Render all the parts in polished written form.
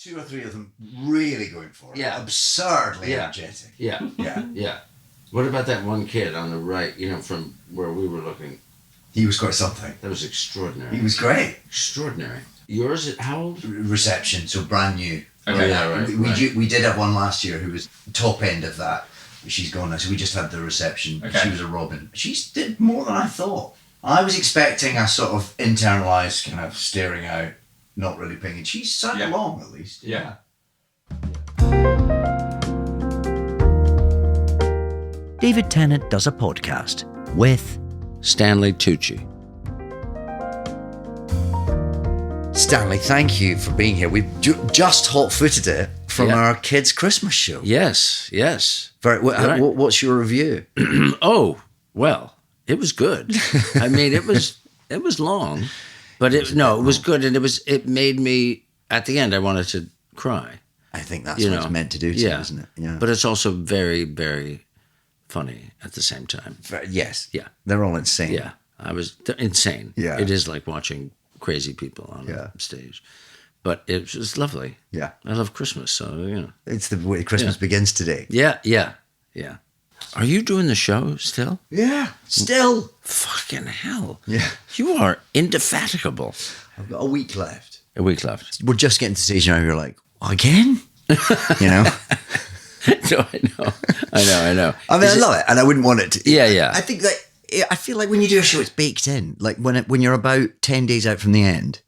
2 or 3 of them really going for it. Yeah. Absurdly energetic. Yeah. Yeah. What about that one kid on the right, from where we were looking? He was quite something. That was extraordinary. He was great. Extraordinary. Yours, how old? Reception, so brand new. Okay, right. We did have one last year who was top end of that. She's gone now, so we just had the reception. Okay. She was a Robin. She did more than I thought. I was expecting a sort of internalized kind of staring out, not really pinging. She sang along at least. Yeah. David Tennant does a podcast with Stanley Tucci. Stanley, thank you for being here. We've just hot-footed it from our kids' Christmas show. Yes. Right. What's your review? Oh, well, it was good. I mean, it was long, but it was good, and it made me, at the end, I wanted to cry. I think that's what it's meant to do, isn't it? Yeah. But it's also very, very funny at the same time. Yes. Yeah. They're all insane. Yeah. They're insane. Yeah. It is like watching crazy people on a stage. But it was lovely. Yeah. I love Christmas, so, It's the way Christmas begins today. Yeah. Are you doing the show still? Yeah. Still. Fucking hell. Yeah. You are indefatigable. I've got a week left. A week left. We're just getting to the stage now where you're like, again? No, I know. I mean, I love it, and I wouldn't want it to. Yeah. I think that, I feel like when you do a show, it's baked in. Like when you're about 10 days out from the end,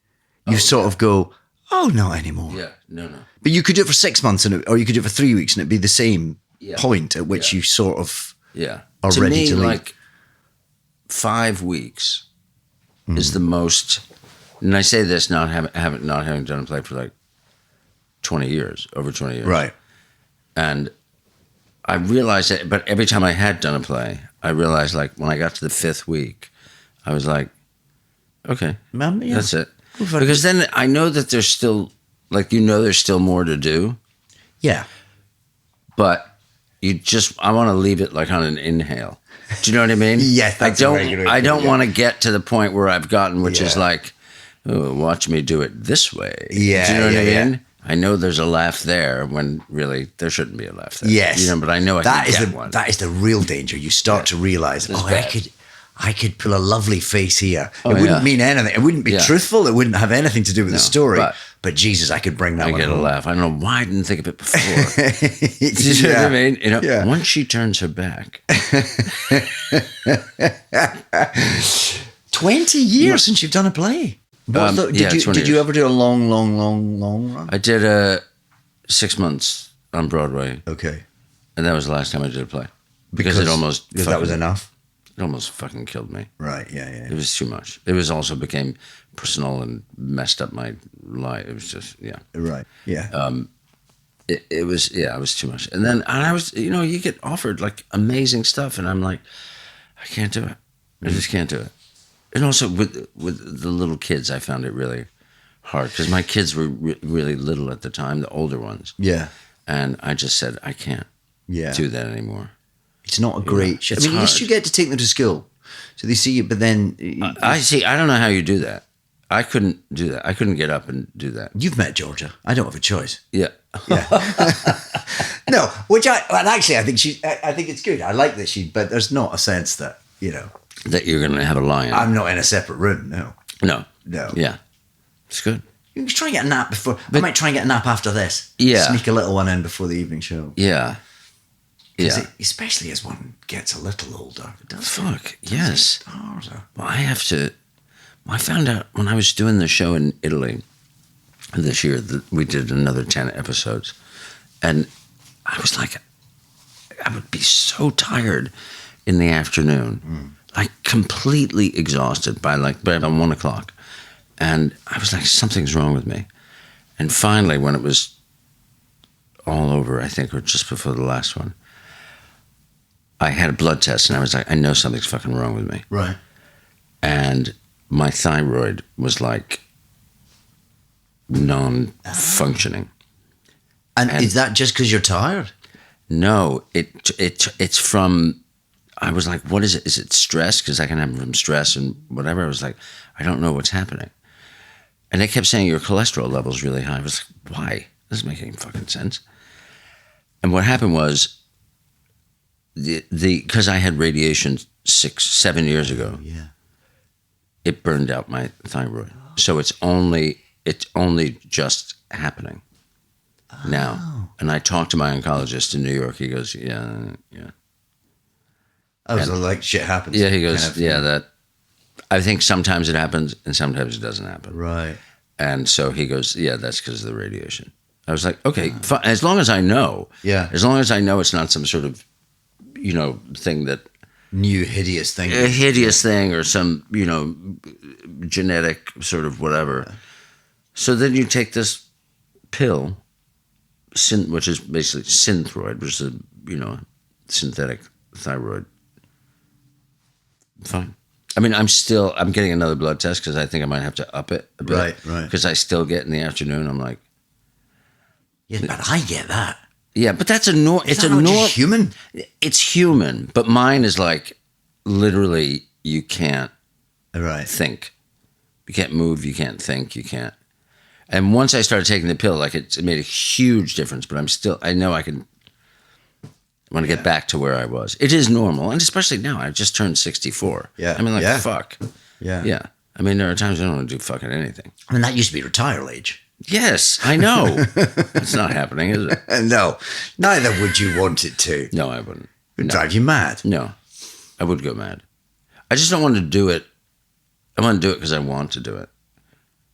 you sort of go, oh, not anymore. Yeah, no. But you could do it for 6 months, or you could do it for 3 weeks, and it'd be the same point at which you sort of are to ready me, to leave. like 5 weeks is the most, and I say this not having done a play for like 20 years, over 20 years. Right. And I realized that, but every time I had done a play, I realized like when I got to the 5th week, I was like, okay, that's it. Because then I know that there's still, there's still more to do. Yeah. But I want to leave it like on an inhale. Do you know what I mean? Yeah, that's I don't want to get to the point where I've gotten, which is like, oh, watch me do it this way. Yeah. Do you know what I mean? I know there's a laugh there when really there shouldn't be a laugh there. Yes. But I know I can get one. That is the real danger. You start to realize, I could pull a lovely face here. It wouldn't mean anything. It wouldn't be truthful. It wouldn't have anything to do with the story. But Jesus, I could bring that one. I get a laugh. I don't know why I didn't think of it before. Do you know what I mean? Once she turns her back. 20 years since you've done a play. Did you ever do a long run? I did 6 months on Broadway. Okay. And that was the last time I did a play. Because that was enough? It almost fucking killed me. Right, yeah. It was too much. It was also became personal and messed up my life. It was just, Right, yeah. It was too much. And then I was, you get offered like amazing stuff and I'm like, I can't do it. I just can't do it. And also with the little kids, I found it really hard because my kids were really little at the time, the older ones. Yeah. And I just said, I can't do that anymore. It's not a great show. I mean, at least you get to take them to school. So they see you, but then... I don't know how you do that. I couldn't do that. I couldn't get up and do that. You've met Georgia. I don't have a choice. Yeah. No, I think it's good. I like that but there's not a sense that, that you're going to have a lion. I'm not in a separate room, no. No. Yeah. It's good. You can try and get a nap before... I might try and get a nap after this. Yeah. Sneak a little one in before the evening show. Yeah. Especially as one gets a little older. It does yes. get harder. Well, I found out when I was doing the show in Italy this year that we did another 10 episodes. And I was like, I would be so tired in the afternoon, like completely exhausted by about 1 o'clock. And I was like, something's wrong with me. And finally, when it was all over, I think, or just before the last one, I had a blood test and I was like, I know something's fucking wrong with me. Right. And my thyroid was like non-functioning. And is that just because you're tired? No, it's from, I was like, what is it? Is it stress? Because I can have it from stress and whatever. I was like, I don't know what's happening. And they kept saying your cholesterol level's really high. I was like, why? This doesn't make any fucking sense. And what happened was, because I had radiation 6-7 years ago, it burned out my thyroid. So it's only just happening now. And I talked to my oncologist in New York. He goes, yeah. I was like, shit happens. Yeah, he goes, that. I think sometimes it happens and sometimes it doesn't happen. Right. And so he goes, yeah, that's because of the radiation. I was like, okay, fine. As long as I know. Yeah. As long as I know it's not some sort of, thing that. New hideous thing. A hideous thing or some, genetic sort of whatever. Yeah. So then you take this pill, which is basically Synthroid, which is a, synthetic thyroid. Fine. I mean, I'm getting another blood test because I think I might have to up it a bit. Right. Because I still get in the afternoon, I'm like. Yeah, but I get that. Yeah, but that's it's human. It's human, but mine is like literally you can't think. You can't move, you can't think, you can't. And once I started taking the pill, like it made a huge difference, but I know I want to get back to where I was. It is normal, and especially now, I just turned 64. Yeah. I mean, fuck. Yeah. Yeah. I mean, there are times I don't want to do fucking anything. I mean, that used to be retire age. Yes, I know. It's not happening, is it? No, neither would you want it to. No, I wouldn't. It would drive you mad. No, I would go mad. I just don't want to do it. I want to do it because I want to do it,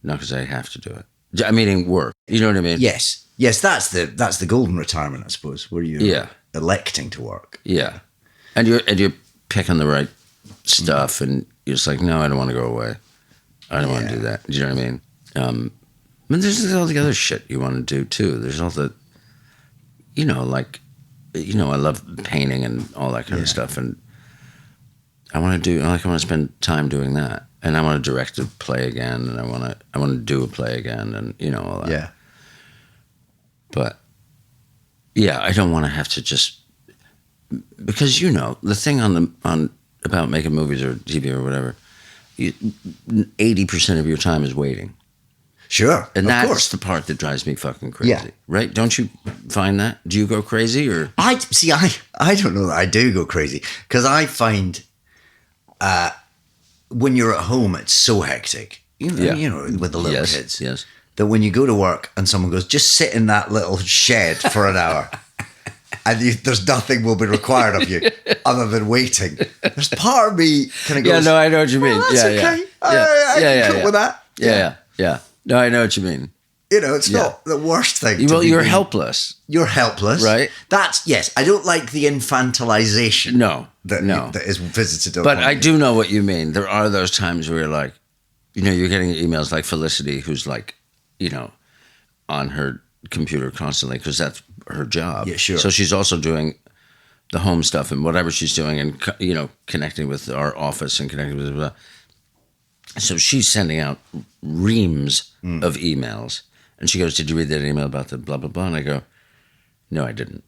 not because I have to do it. I mean, work. You know what I mean? Yes. That's the golden retirement, I suppose, where you're electing to work. Yeah, and you're picking the right stuff, and you're just like, no, I don't want to go away. I don't want to do that. Do you know what I mean? I mean, there's all the other shit you want to do too. There's all the, I love painting and all that kind of stuff, and I want to spend time doing that, and I want to direct a play again, and I want to do a play again, and all that. Yeah. But yeah, I don't want to have to just because the thing about making movies or TV or whatever, 80% of your time is waiting. Sure, and that's course. The part that drives me fucking crazy. Right? Don't you find that? Do you go crazy or? I don't know that I do go crazy because I find when you're at home, it's so hectic. With the little kids. Yes. That when you go to work and someone goes, just sit in that little shed for an hour, and there's nothing will be required of you other than waiting. There's part of me kind of goes, yeah, no, I know what you mean. That's okay. I can cope with that. Yeah. No, I know what you mean. It's not the worst thing. Well, you're helpless. You're helpless. Right? Yes. I don't like the infantilization. No. That is visited. But I do know what you mean. There are those times where you're like, you're getting emails like Felicity, who's like, on her computer constantly because that's her job. Yeah, sure. So she's also doing the home stuff and whatever she's doing and, connecting with our office and connecting with blah. So she's sending out reams of emails. And she goes, did you read that email about the blah, blah, blah? And I go, no, I didn't.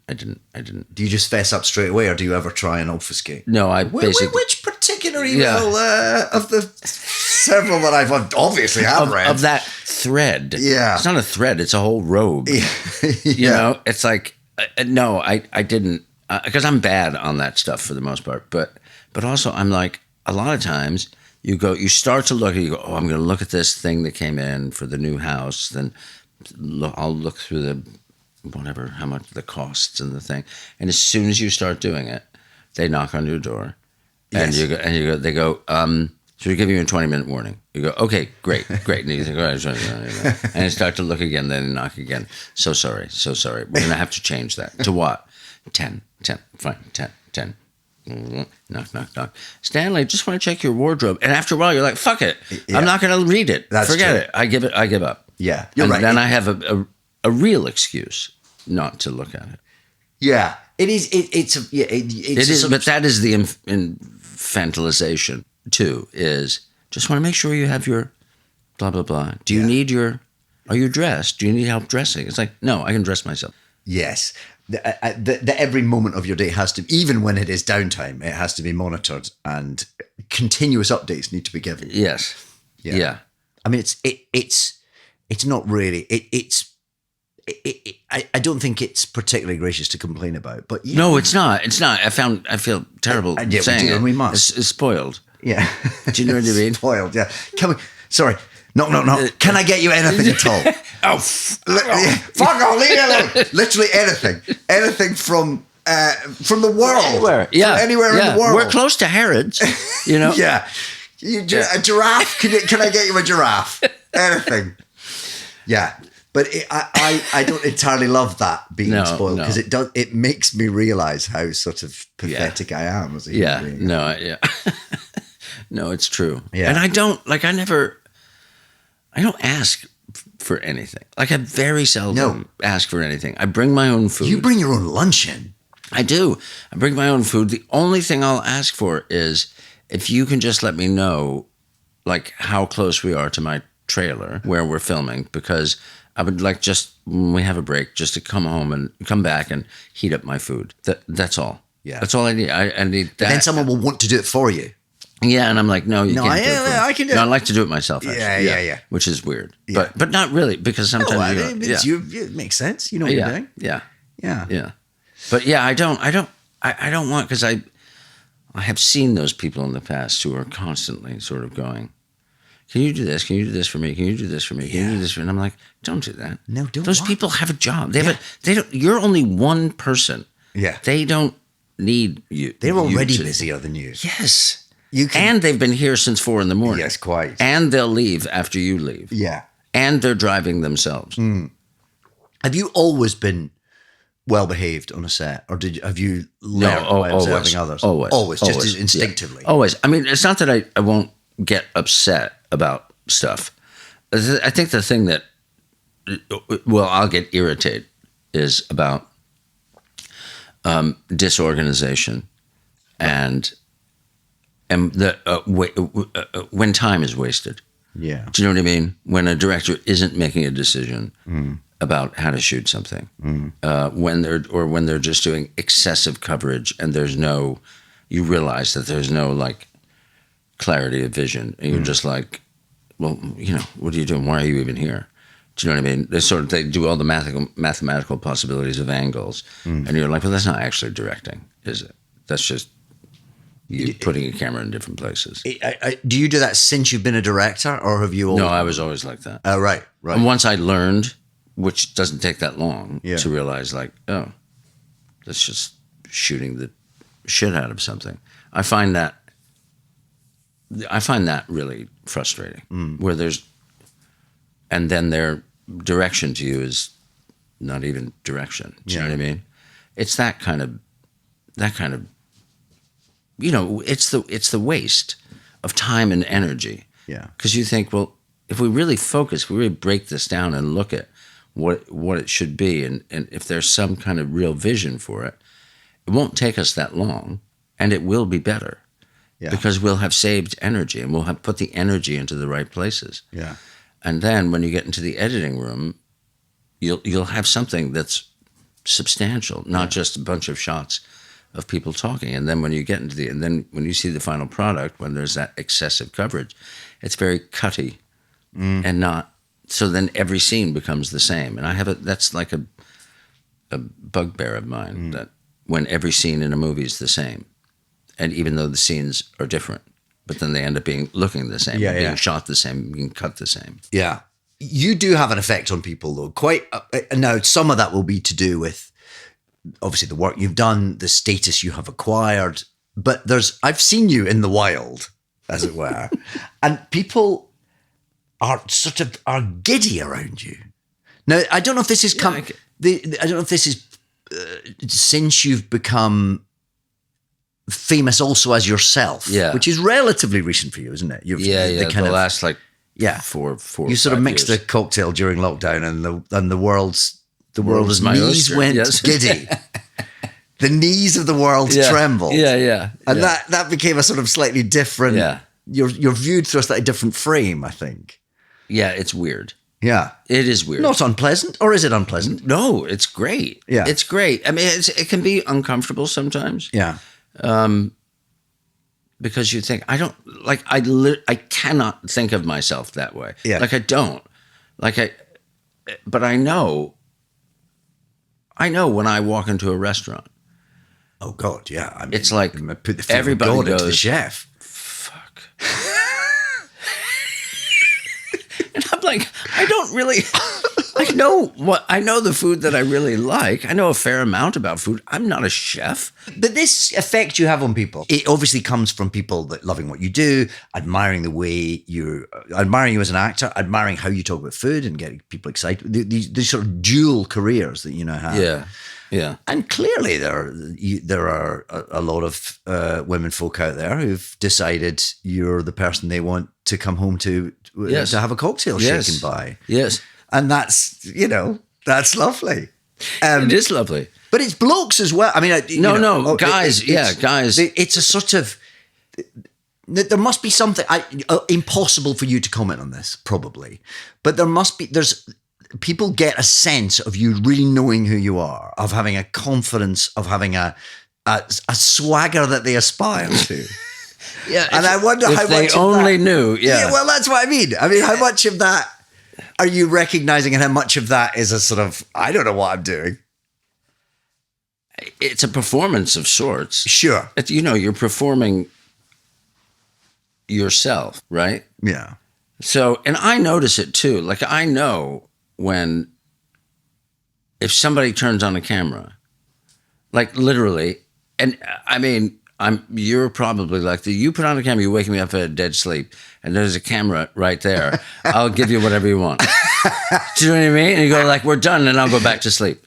Do you just fess up straight away or do you ever try and obfuscate? No, I basically... Which particular email of the several that I've obviously have read? Of that thread. Yeah. It's not a thread, it's a whole robe. Yeah. It's like, no, I didn't, because I'm bad on that stuff for the most part. But also I'm like, a lot of times... You start to look, and you go, oh, I'm going to look at this thing that came in for the new house. Then I'll look through the, whatever, how much the costs and the thing. And as soon as you start doing it, they knock on your door. Yes. They go, so we give you a 20-minute warning. You go, okay, great. And you think, all right, and you start to look again, then they knock again. So sorry. We're going to have to change that. To what? 10, fine, 10. Knock. Stanley, just want to check your wardrobe. And after a while, you're like, fuck it. Yeah. I'm not going to read it. Forget it. I give up. Yeah, you're right. Then I have a real excuse not to look at it. Yeah, it is. But that is the infantilization too. Is just want to make sure you have your blah blah blah. Do you need are you dressed? Do you need help dressing? It's like, no, I can dress myself. Yes. The every moment of your day has to, even when it is downtime, it has to be monitored and continuous updates need to be given. Yes. Yeah. I mean, it's not really, I don't think it's particularly gracious to complain about. But yeah. No, it's not. It's not. I feel terrible saying we do, it. And we must. It's spoiled. Yeah. Do you know what I mean? Spoiled, yeah. Sorry. No. Can I get you anything at all? Fuck off, leave it alone. Literally anything. Anything from the world. Anywhere. Yeah. From anywhere in the world. We're close to Harrods, you know? Yeah. A giraffe? Can I get you a giraffe? Anything. Yeah. But I don't entirely love that being spoiled, because it makes me realize how sort of pathetic I am as a human being. No, it's true. Yeah. And I don't ask for anything. Like, I very seldom ask for anything. I bring my own food. You bring your own lunch in. I do. I bring my own food. The only thing I'll ask for is if you can just let me know, like, how close we are to my trailer where we're filming, because I would like, just when we have a break, just to come home and come back and heat up my food. That's all. Yeah. That's all I need. I need that. But then someone will want to do it for you. Yeah, and I'm like, no, you can't do it for me. I can do it. No, I like to do it myself, actually. Yeah. Which is weird. Yeah. But not really, because sometimes it makes sense. You know what you're doing. Yeah. But yeah, I don't want, because I have seen those people in the past who are constantly sort of going, can you do this? Can you do this for me? Can you do this for me? Can you do this for me? And I'm like, don't do that. No, don't. Those people have a job. They don't. You're only one person. Yeah. They don't need you. They're already busier than you. Yes. And they've been here since 4 a.m. Yes, quite. And they'll leave after you leave. Yeah. And they're driving themselves. Mm. Have you always been well behaved on a set, or have you learned by observing others? Always, just instinctively. Yeah. Always. I mean, it's not that I won't get upset about stuff. I think the thing that, I'll get irritated is about disorganization and when time is wasted. Yeah. Do you know what I mean? When a director isn't making a decision about how to shoot something, when they're just doing excessive coverage and you realize that there's no like clarity of vision, and you're just like, well, you know, what are you doing? Why are you even here? Do you know what I mean? They do all the mathematical possibilities of angles, and you're like, well, that's not actually directing, is it? That's just you putting a camera in different places. Do you do that since you've been a director, or have you always... No, I was always like that. Oh, right. And once I learned, which doesn't take that long, to realize, like, oh, that's just shooting the shit out of something. I find that really frustrating, where and then their direction to you is not even direction. Do you know what I mean? It's that kind of, you know, it's the waste of time and energy. Yeah. Because you think, well, if we really focus, if we really break this down and look at what it should be, and if there's some kind of real vision for it, it won't take us that long, and it will be better. Yeah. Because we'll have saved energy, and we'll have put the energy into the right places. Yeah. And then when you get into the editing room, you'll have something that's substantial, not just a bunch of shots of people talking. And then when you get into and then when you see the final product, when there's that excessive coverage, it's very cutty and not. So then every scene becomes the same. And that's like a bugbear of mine, that when every scene in a movie is the same. And even though the scenes are different, but then they end up looking the same, being shot the same, being cut the same. Yeah. You do have an effect on people, though. Now, some of that will be to do with, obviously, the work you've done, the status you have acquired. But I've seen you in the wild, as it were, and people are giddy around you. Now, I don't know if this is I don't know if this is since you've become famous also as yourself, which is relatively recent for you, isn't it? The last four. You sort of mixed the cocktail during lockdown, and the world's knees went giddy. The knees of the world trembled. And that became a sort of slightly different. Yeah, you're viewed through a slightly different frame, I think. Yeah, it's weird. Yeah, it is weird. Not unpleasant, or is it unpleasant? No, it's great. Yeah, it's great. I mean, it can be uncomfortable sometimes. Yeah. Because you think, I cannot think of myself that way. Yeah. Like I don't. But I know I know when I walk into a restaurant, Oh God, yeah. I mean, it's like put the fear of everybody God into the goes, chef. fuck. And I'm like, I don't really. I know the food that I really like. I know a fair amount about food. I'm not a chef. But this effect you have on people, it obviously comes from people that loving what you do, admiring the way admiring you as an actor, admiring how you talk about food and getting people excited. These sort of dual careers that you now have. Yeah. And clearly there are a lot of women folk out there who've decided you're the person they want to come home to have a cocktail shaken by. Yes. And that's, that's lovely. It is lovely. But it's blokes as well. I mean, guys. Guys. It's a sort of, there must be something, impossible for you to comment on this, probably. But people get a sense of you really knowing who you are, of having a confidence, of having a swagger that they aspire to. Yeah. And I wonder how much they only knew. Yeah, well, that's what I mean. I mean, how much of that are you recognizing, and how much of that is a sort of, I don't know what I'm doing? It's a performance of sorts. Sure. You're performing yourself, right? Yeah. So, and I notice it too. Like, I know if somebody turns on a camera, like literally, and I mean, you're probably like you put on a camera, you wake me up at a dead sleep, and there's a camera right there. I'll give you whatever you want. Do you know what I mean? And you go like, we're done, and I'll go back to sleep.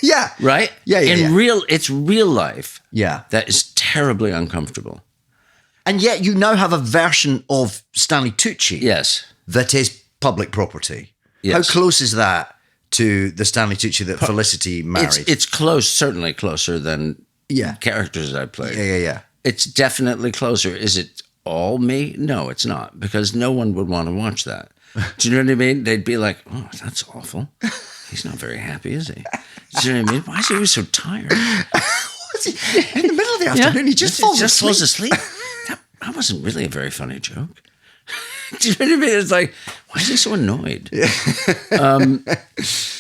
Yeah. Right? Yeah. It's real life. Yeah. That is terribly uncomfortable. And yet you now have a version of Stanley Tucci. Yes. That is public property. Yes. How close is that to the Stanley Tucci that Felicity married? It's close, certainly closer than characters I played. Yeah. It's definitely closer. Is it all me? No, it's not, because no one would want to watch that. Do you know what I mean? They'd be like, oh, that's awful. He's not very happy, is he? Do you know what I mean? Why is he always so tired? In the middle of the afternoon, he just falls asleep. That wasn't really a very funny joke. Do you know what I mean? It's like, why is he so annoyed?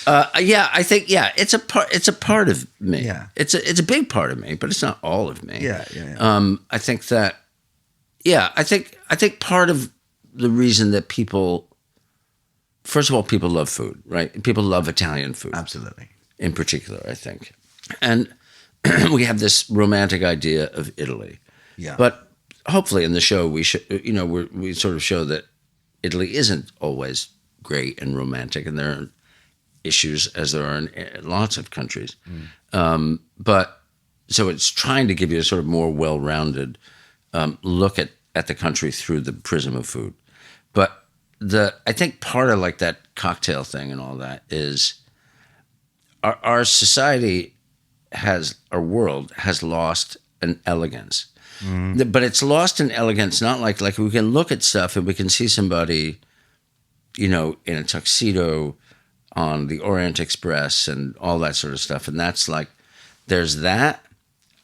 I think it's a part of me. Yeah. It's a big part of me, but it's not all of me. Yeah. I think that, I think part of the reason that people, first of all, people love food, right? People love Italian food. Absolutely. In particular, I think. And we have this romantic idea of Italy. Yeah. But hopefully in the show we sort of show that Italy isn't always great and romantic, and there are issues as there are in lots of countries. But so it's trying to give you a sort of more well-rounded look at the country through the prism of food. But I think part of like that cocktail thing and all that is our society our world has lost an elegance. But it's lost in elegance, not like we can look at stuff and we can see somebody, in a tuxedo on the Orient Express and all that sort of stuff. And that's like, there's that,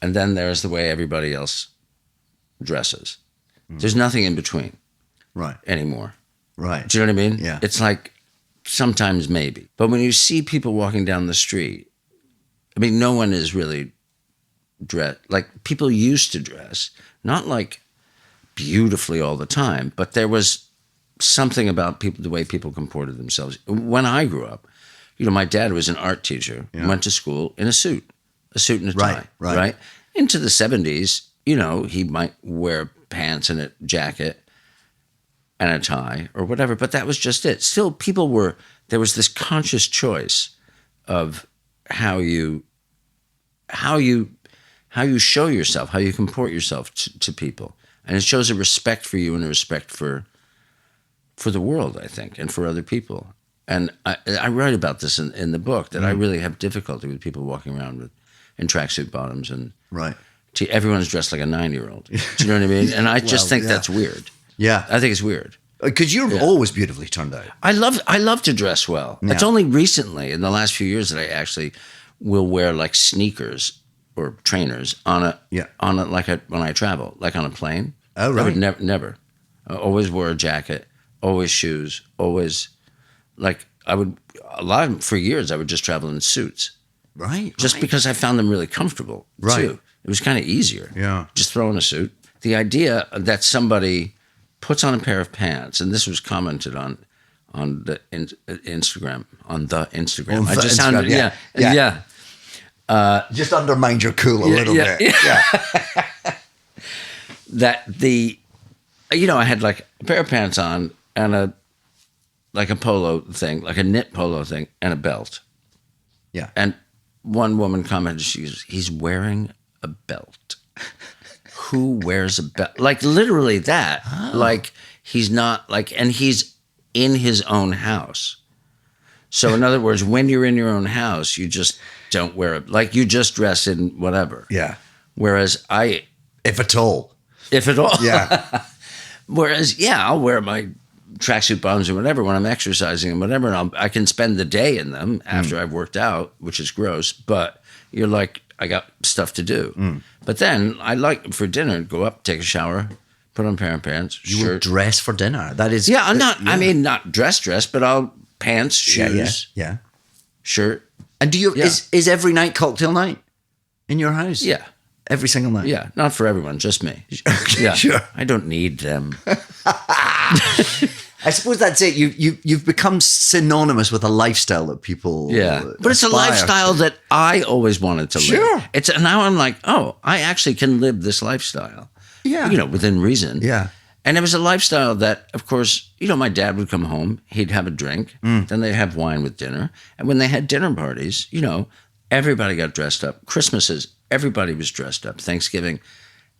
and then there's the way everybody else dresses. There's nothing in between. Right. Anymore. Right. Do you know what I mean? Yeah. It's like, sometimes maybe. But when you see people walking down the street, I mean, no one is really dress like people used to dress, not like beautifully all the time, but there was something about people, the way people comported themselves. When I grew up, my dad was an art teacher, went to school in a suit and a tie, right? Into the 70s, he might wear pants and a jacket and a tie or whatever, but that was just it. Still, there was this conscious choice of how you show yourself, how you comport yourself to people. And it shows a respect for you and a respect for the world, I think, and for other people. And I write about this in the book, that I really have difficulty with people walking around in tracksuit bottoms and everyone's dressed like a 9-year-old. Do you know what I mean? And I just think that's weird. Yeah. I think it's weird. Because you're always beautifully turned out. I love to dress well. Yeah. It's only recently, in the last few years, that I actually will wear like sneakers or trainers when I travel, like on a plane. Oh, right. I would never. I always wore a jacket, always shoes, always for years I would just travel in suits. Right. Just right. because I found them really comfortable, Right. too. It was kind of easier. Yeah. Just throw on a suit. The idea that somebody puts on a pair of pants, and this was commented on the Instagram, On the sounded, Instagram, yeah. Just undermined your cool a little yeah, bit. yeah. Yeah. That I had like a pair of pants on and a polo thing, like a knit polo thing, and a belt. Yeah. And one woman commented, he's wearing a belt. Who wears a belt? Like literally that. Oh. Like he's not and he's in his own house. So in other words, when you're in your own house, you just don't wear you just dress in whatever. Yeah. Whereas If at all. if at all. Yeah. Whereas, I'll wear my tracksuit bottoms or whatever when I'm exercising and whatever, and I can spend the day in them after I've worked out, which is gross, but you're like, I got stuff to do. But then I like for dinner, go up, take a shower, put on a pair of pants, You will shirt. dress for dinner. That is. Yeah, I'm not, I mean, not dress, but I'll pants, shoes, Yeah. shirt. And do you, Yeah. is every night cocktail night in your house? Yeah. Every single night? Yeah, not for everyone, just me. Yeah, Sure. I don't need them. I suppose that's it. You've become synonymous with a lifestyle that people But it's a aspire lifestyle to. that I always wanted to live. Sure. Now I'm like, oh, I actually can live this lifestyle. Yeah. Within reason. Yeah. And it was a lifestyle that, of course, my dad would come home, he'd have a drink, then they'd have wine with dinner. And when they had dinner parties, everybody got dressed up. Christmases, everybody was dressed up. Thanksgiving,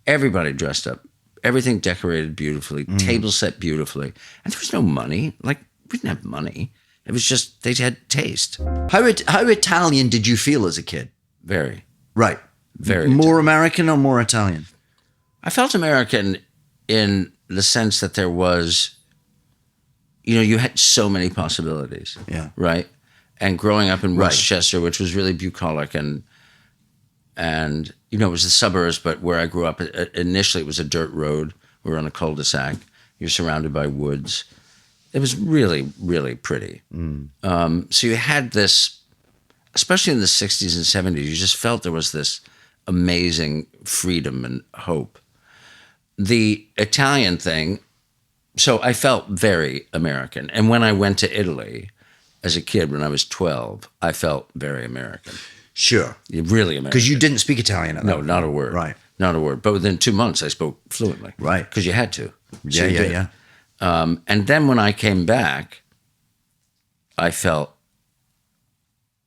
everybody dressed up. Everything decorated beautifully, table set beautifully. And there was no money. We didn't have money. It was just, they had taste. How Italian did you feel as a kid? Very, Right. very. More American or more Italian? I felt American in the sense that there was, you had so many possibilities. Yeah. Right? And growing up in Right. Westchester, which was really bucolic and it was the suburbs, but where I grew up, initially it was a dirt road. We were on a cul-de-sac. You're surrounded by woods. It was really, really pretty. So you had this, especially in the 60s and 70s, you just felt there was this amazing freedom and hope. The Italian thing, so I felt very American. And when I went to Italy as a kid, when I was 12, I felt very American. Sure. Really American. Because you didn't speak Italian at that No, point. not a word. Right. Not a word. But within 2 months, I spoke fluently. Right. Because you had to. So Yeah, you yeah, did. yeah. And then when I came back, I felt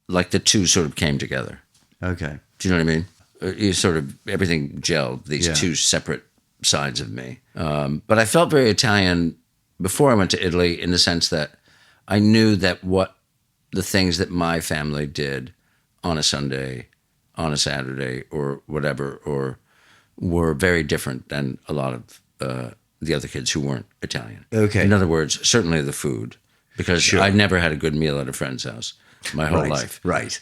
like the two sort of came together. Okay. Do you know what I mean? You sort of, everything gelled, these Yeah. two separate sides of me. But I felt very Italian before I went to Italy in the sense that I knew that the things that my family did on a Sunday, on a Saturday, or whatever, were very different than a lot of the other kids who weren't Italian. Okay. In other words, certainly the food, because Sure. I never had a good meal at a friend's house my whole Right. life. Right.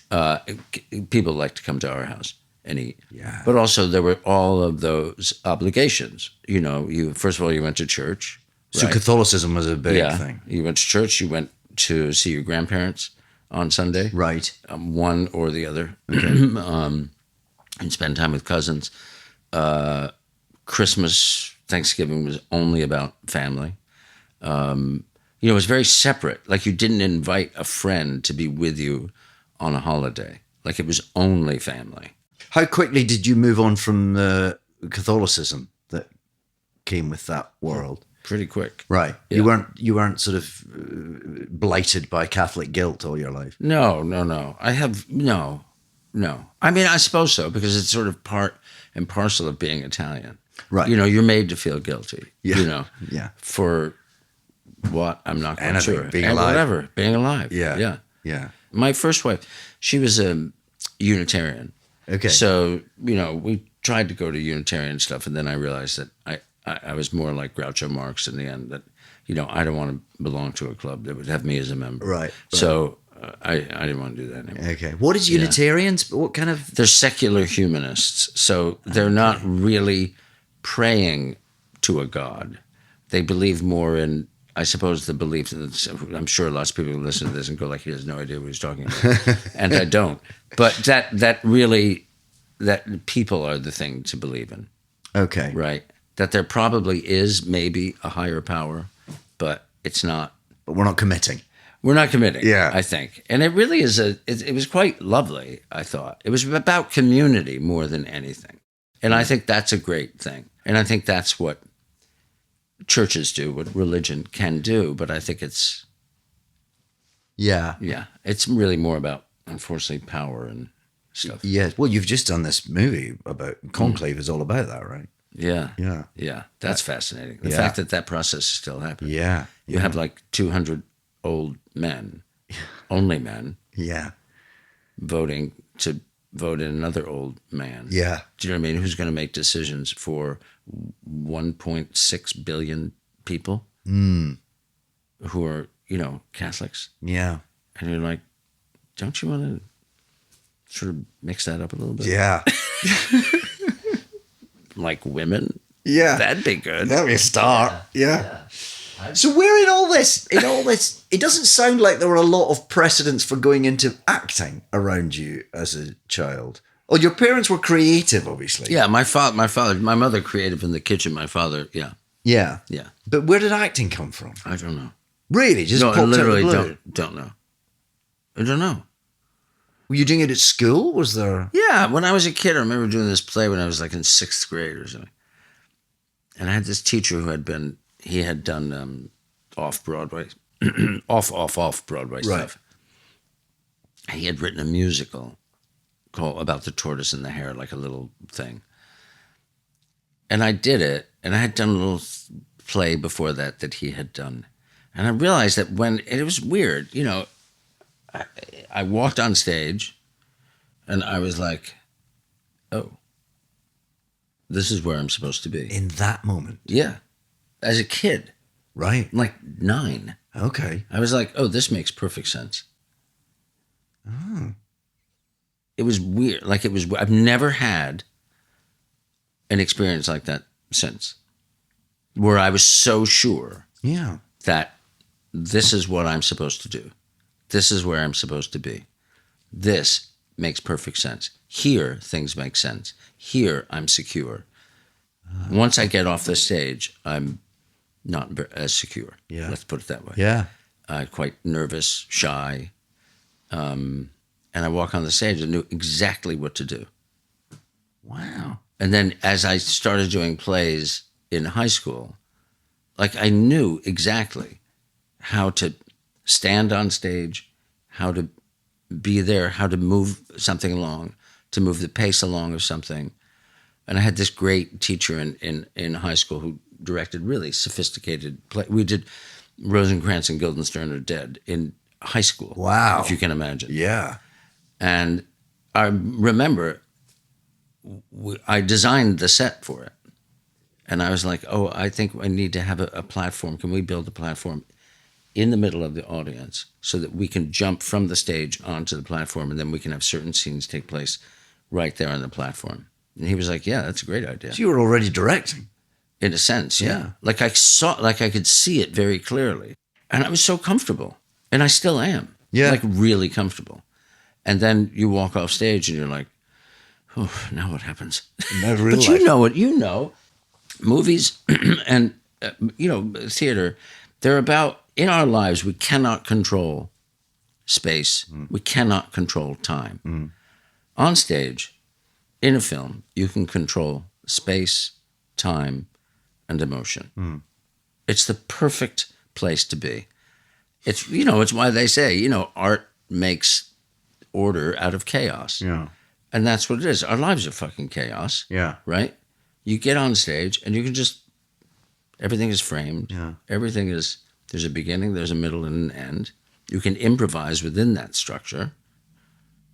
People like to come to our house and eat. Yeah. But also there were all of those obligations. You first of all, you went to church. So right? Catholicism was a big thing. You went to church. You went to see your grandparents on Sunday. Right. One or the other. And spend time with cousins. Christmas, Thanksgiving was only about family. It was very separate. Like you didn't invite a friend to be with you on a holiday. Like it was only family. How quickly did you move on from the Catholicism that came with that world? Pretty quick. Right. Yeah. You weren't sort of blighted by Catholic guilt all your life. No. I have no. I mean, I suppose so because it's sort of part and parcel of being Italian. Right. You're made to feel guilty. Yeah. Yeah. For what? I'm not quite Anything, sure. being And alive. Whatever. Being alive. Yeah. Yeah. Yeah. My first wife, she was a Unitarian. Okay. So, we tried to go to Unitarian stuff, and then I realized that I was more like Groucho Marx in the end, that, I don't want to belong to a club that would have me as a member. Right. So I didn't want to do that anymore. Okay. What is Unitarians? What kind of... They're secular humanists, so they're not really praying to a God. They believe more in, I suppose, the belief that I'm sure lots of people listen to this and go like, he has no idea what he's talking about. And I don't. But that really, that people are the thing to believe in, Okay. right? That there probably is maybe a higher power, but it's not. But we're not committing. We're not committing, Yeah. I think. And it really is it was quite lovely, I thought. It was about community more than anything. And I think that's a great thing. And I think that's what churches do, what religion can do. But I think it's really more about, unfortunately, power and stuff. Yeah. Well, you've just done this movie about Conclave is all about that, right? Yeah. Yeah. Yeah. That's fascinating. The Yeah. fact that process is still happening. Yeah. You have like 200 old men, only men, Yeah. voting to vote in another old man. Yeah. Do you know what I mean? Who's going to make decisions for 1.6 billion people who are, Catholics? Yeah. And you're like, don't you want to sort of mix that up a little bit? Yeah. Like women? Yeah. That'd be good. That'd be a start. Yeah. So where in all this, it doesn't sound like there were a lot of precedents for going into acting around you as a child. Well, your parents were creative, obviously. Yeah, my mother creative in the kitchen. My father, yeah. Yeah. Yeah. But where did acting come from? I don't know. Really? Just No, I popped literally out of the blue? don't know. I don't know. Were you doing it at school? Was there... Yeah, when I was a kid, I remember doing this play when I was like in 6th grade or something. And I had this teacher who had done off-Broadway, off-Broadway stuff. He had written a musical about the tortoise and the hare, like a little thing. And I did it, and I had done a little play before that he had done. And I realized that it was weird, I walked on stage, and I was like, oh, this is where I'm supposed to be. In that moment? Yeah. As a kid. Right. Like 9. Okay. I was like, oh, this makes perfect sense. Oh. It was weird. I've never had an experience like that since, where I was so sure that this is what I'm supposed to do. This is where I'm supposed to be. This makes perfect sense. Here, things make sense. Here, I'm secure. Once I get off the stage, I'm not as secure. Yeah. Let's put it that way. Yeah. Quite nervous, shy. And I walk on the stage and knew exactly what to do. Wow. And then as I started doing plays in high school, I knew exactly how to stand on stage, how to be there, how to move something along, to move the pace along of something. And I had this great teacher in high school who directed really sophisticated play. We did Rosencrantz and Guildenstern Are Dead in high school. Wow. If you can imagine. Yeah. And I remember I designed the set for it. And I was like, oh, I think I need to have a platform. Can we build a platform in the middle of the audience so that we can jump from the stage onto the platform, and then we can have certain scenes take place right there on the platform? And he was like, yeah, that's a great idea. So you were already directing? In a sense, yeah. Yeah. I could see it very clearly. And I was so comfortable. And I still am. Yeah. Really comfortable. And then you walk off stage and you're like, oh, now what happens? Never But realized. you know what, movies and, theater, they're about, in our lives, we cannot control space. We cannot control time. On stage, in a film, you can control space, time, and emotion. It's the perfect place to be. It's, it's why they say, art makes order out of chaos. Yeah. And that's what it is. Our lives are fucking chaos. Yeah. Right? You get on stage and you can just, everything is framed. Yeah. Everything is, there's a beginning, there's a middle, and an end. You can improvise within that structure,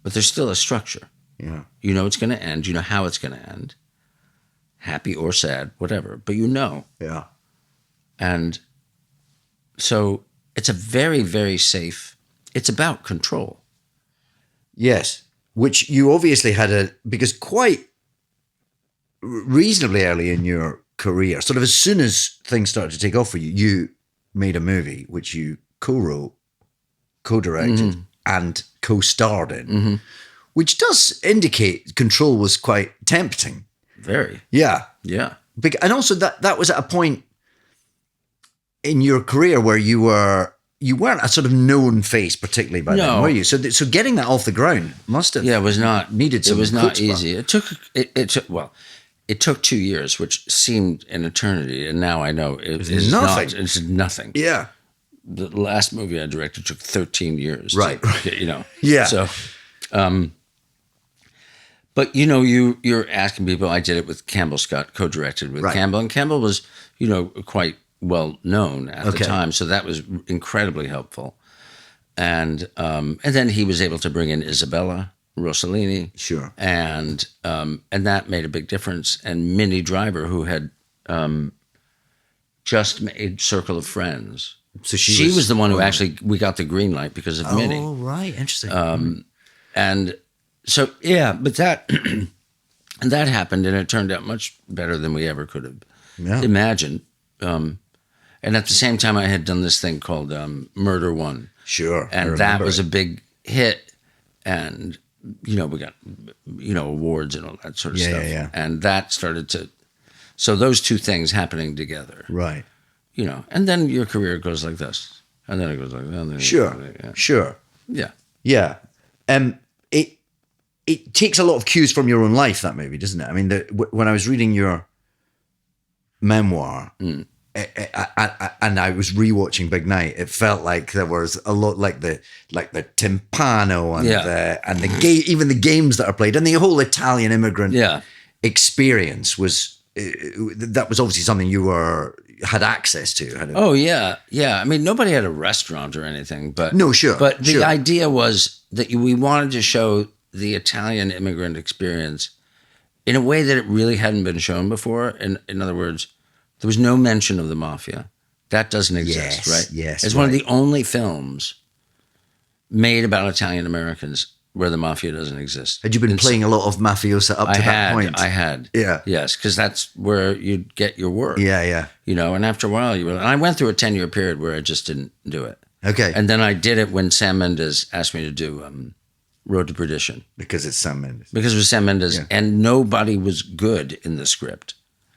but there's still a structure. Yeah. You know it's going to end. You know how it's going to end. Happy or sad, whatever. But you know. Yeah. And so it's a very, very safe, it's about control. Yes. Which you obviously had because quite reasonably early in your career, sort of as soon as things started to take off for you, you made a movie which you co-wrote, co-directed, and co-starred in, which does indicate Control was quite tempting. Very. Yeah. Yeah. And also that was at a point in your career where you weren't a sort of known face, particularly by then, were you? So getting that off the ground must have it was not needed some It was not chutzpah. easy. It took 2 years, which seemed an eternity, and now I know it is nothing. not. It's nothing. Yeah. The last movie I directed took 13 years. Right. Yeah. So, but you're asking people. I did it with Campbell Scott, co-directed with Campbell, and Campbell was, quite well known at the time, so that was incredibly helpful. And then he was able to bring in Isabella Rossellini, Sure, and that made a big difference. And Minnie Driver, who had just made Circle of Friends, so she was the one who actually we got the green light because of Minnie. Oh, right, interesting. And so but that and that happened, and it turned out much better than we ever could have imagined. And at the same time, I had done this thing called Murder One. Sure, and that was a big hit, and we got awards and all that sort of stuff. Yeah. And that started to, so those two things happening together, right? And then your career goes like this, and then it goes like that. And then Sure. Yeah. It takes a lot of cues from your own life, that movie, doesn't it? I mean, when I was reading your memoir, and I was rewatching Big Night, it felt like there was a lot, like the timpano and the game, even the games that are played, and the whole Italian immigrant experience was that was obviously something you had access to. I mean, nobody had a restaurant or anything, but no, sure. But the idea was that we wanted to show the Italian immigrant experience in a way that it really hadn't been shown before. In other words, there was no mention of the mafia. That doesn't exist, right? Yes. It's one of the only films made about Italian Americans where the mafia doesn't exist. Had you been playing a lot of mafiosa up to that point? I had. Yeah. Yes, because that's where you'd get your work. Yeah. And after a while, and I went through a 10-year period where I just didn't do it. Okay. And then I did it when Sam Mendes asked me to do Road to Perdition. Because it's Sam Mendes. Because it was Sam Mendes, and nobody was good in the script.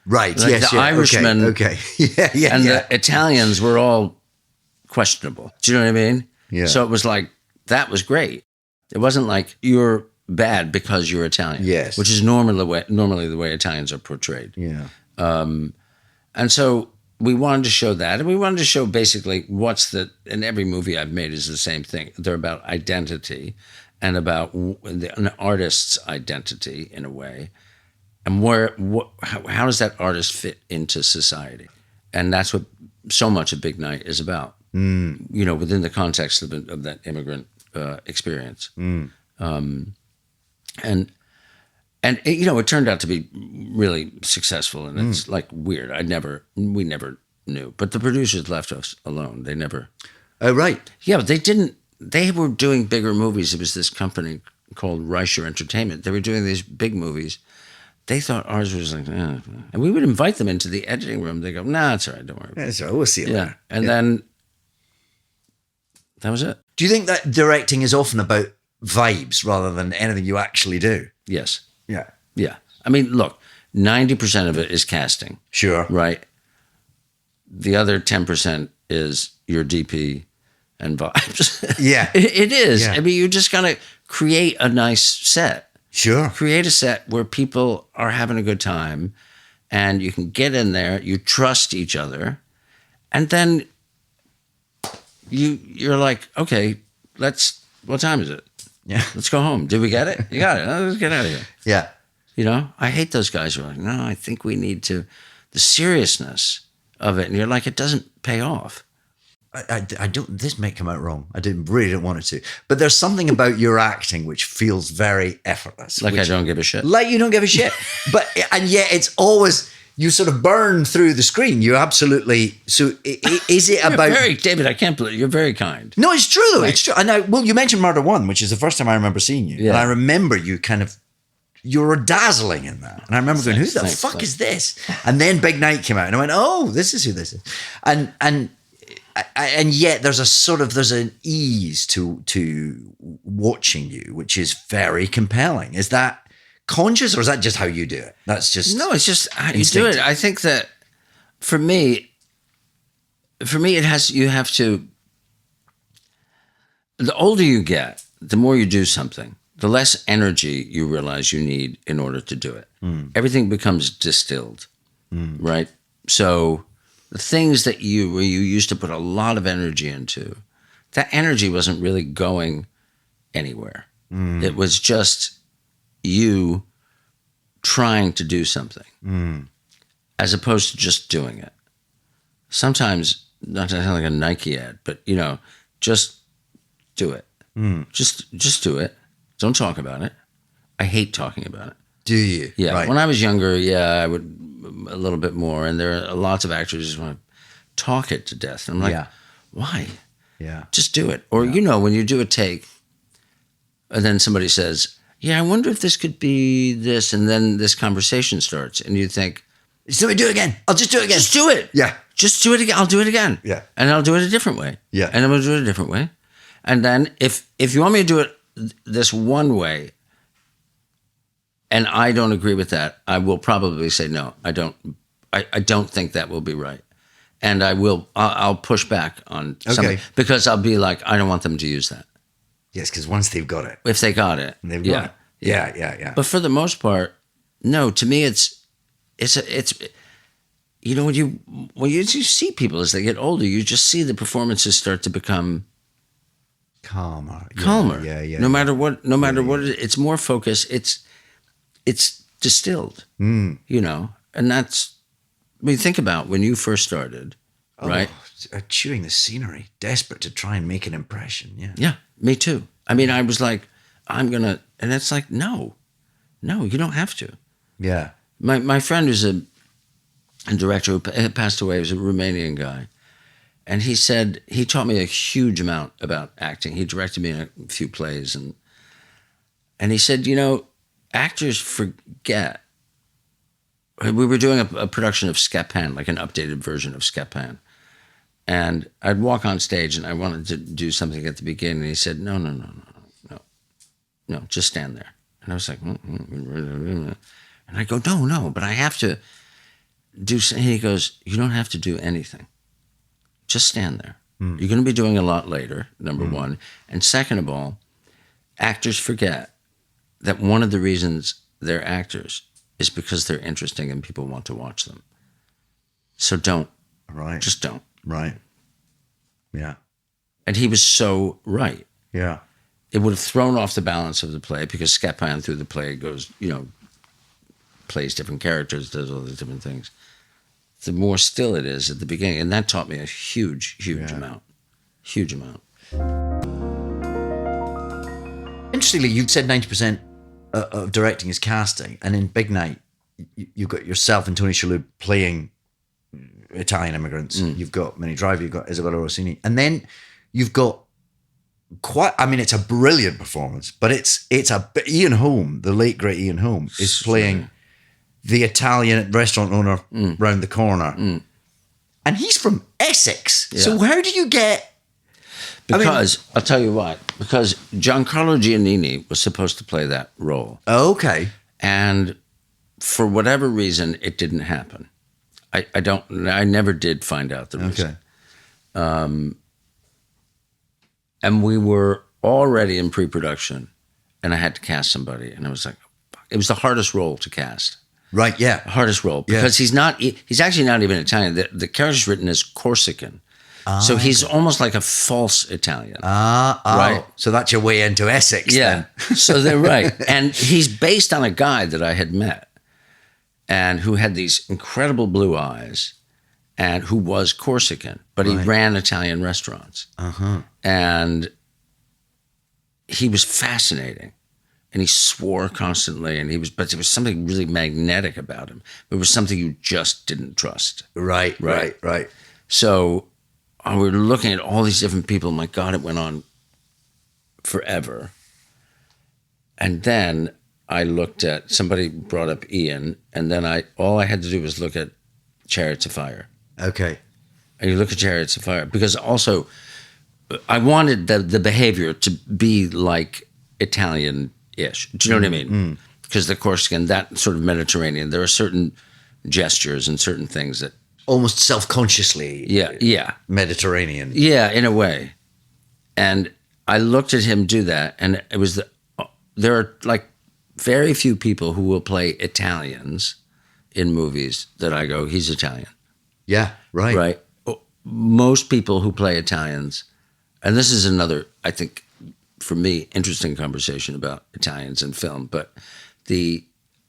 Right. Like the Irishmen, Okay. and the Italians were all questionable. Do you know what I mean? Yeah. So it was like that was great. It wasn't like you're bad because you're Italian. Yes. Which is normally the way Italians are portrayed. Yeah. And so we wanted to show that, and we wanted to show basically and every movie I've made is the same thing. They're about identity and about an artist's identity in a way. And how does that artist fit into society? And that's what so much of Big Night is about. Within the context of that immigrant experience. And it turned out to be really successful, and it's like weird. We never knew, but the producers left us alone. They never. Oh, right. Yeah, but they didn't. They were doing bigger movies. It was this company called Reicher Entertainment. They were doing these big movies. They thought ours was like, and we would invite them into the editing room. They go, "Nah, it's all right. Don't worry." That's all right. We'll see you later. And then that was it. Do you think that directing is often about vibes rather than anything you actually do? Yes. Yeah. Yeah. I mean, look, 90% of it is casting. Sure. Right? The other 10% is your DP and vibes. Yeah. It is. Yeah. I mean, you just got to create a nice set. Sure. Create a set where people are having a good time, and you can get in there, you trust each other, and then you're like, okay, what time is it? Yeah. Let's go home. Did we get it? You got it. Let's get out of here. Yeah. I hate those guys who are like, no, I think we need to, the seriousness of it. And you're like, it doesn't pay off. I don't, this may come out wrong. I really don't want it to. But there's something about your acting which feels very effortless. Like I don't give a shit. Like you don't give a shit. And yet it's always, you sort of burn through the screen. You absolutely, so is it about... David, I can't believe, you're very kind. No, it's true though. It's true. And you mentioned Murder One, which is the first time I remember seeing you. Yeah. And I remember you were dazzling in that. And I remember going, who the fuck is this? And then Big Night came out and I went, oh, this is who this is. And and yet there's an ease to watching you, which is very compelling. Is that conscious, or is that just how you do it? That's just No, it's just how you do it. I think that for me, you have to. The older you get, the more you do something, the less energy you realize you need in order to do it. Everything becomes distilled, right? So the things that where you used to put a lot of energy into, that energy wasn't really going anywhere. It was just you trying to do something, as opposed to just doing it. Sometimes, not to sound like a Nike ad, but just do it. Just do it. Don't talk about it. I hate talking about it. Do you? Yeah. Right. When I was younger, I would a little bit more. And there are lots of actors who just want to talk it to death. And I'm like, why? Yeah. Just do it. Or, when you do a take, and then somebody says, I wonder if this could be this. And then this conversation starts. And you think, so we do it again. I'll just do it again. Just do it. Yeah. Just do it again. I'll do it again. Yeah. And I'll do it a different way. Yeah. And I'm going to do it a different way. And then if you want me to do it this one way, and I don't agree with that, I will probably say, no, I don't think that will be right. And I'll push back on something, because I'll be like, I don't want them to use that. Yes, because once they've got it. If they got it. They've got it. Yeah. But for the most part, no, to me, it's when you see people as they get older, you just see the performances start to become calmer. Yeah. No matter what it's more focused. It's distilled, and that's, think about when you first started, right? Chewing the scenery, desperate to try and make an impression. Yeah. Yeah, me too. I mean, I was like, and it's like, no, you don't have to. Yeah. My friend who's a director who passed away, was a Romanian guy. And he said, he taught me a huge amount about acting. He directed me in a few plays. And he said, actors forget. We were doing a production of Scapan, like an updated version of Scapan. And I'd walk on stage and I wanted to do something at the beginning. And he said, no, just stand there. And I was like, and I go, no, but I have to do something. He goes, you don't have to do anything. Just stand there. You're going to be doing a lot later, number one. And second of all, actors forget that one of the reasons they're actors is because they're interesting and people want to watch them. So don't. Right. Just don't. Right. Yeah. And he was so right. Yeah. It would have thrown off the balance of the play, because Scapan through the play goes, plays different characters, does all these different things. The more still it is at the beginning. And that taught me a huge amount. Huge amount. Interestingly, you've said 90% of directing is casting. And in Big Night, you've got yourself and Tony Shalhoub playing Italian immigrants. You've got Minnie Driver, you've got Isabella Rossini. And then you've got it's a brilliant performance, but Ian Holm, the late great Ian Holm, is playing the Italian restaurant owner round the corner. And he's from Essex. Yeah. So how do you get... Because, I'll tell you what, because Giancarlo Giannini was supposed to play that role. Oh, okay. And for whatever reason, it didn't happen. I never did find out the reason. Okay. And we were already in pre-production, and I had to cast somebody. And I was like, it was the hardest role to cast. Right, yeah. Hardest role. Because he's actually not even Italian. The character's written as Corsican. So he's almost like a false Italian. Right? So that's your way into Essex then. So they're right. And he's based on a guy that I had met, and who had these incredible blue eyes, and who was Corsican, but he ran Italian restaurants. And he was fascinating. And he swore constantly, but there was something really magnetic about him. It was something you just didn't trust. Right. So we were looking at all these different people. My God, it went on forever. And then I looked at, somebody brought up Ian, and then all I had to do was look at Chariots of Fire. Okay. and you look at Chariots of Fire, because also I wanted the behavior to be like Italian-ish. Do you know what I mean? Because the Corsican, that sort of Mediterranean, there are certain gestures and certain things that, Almost self-consciously yeah, Mediterranean. yeah, in a way. And I looked at him do that, and it was there are like very few people who will play Italians in movies that I go, he's Italian. Yeah, right. Right. Most people who play Italians, and this is another, I think, for me, interesting conversation about Italians in film, but a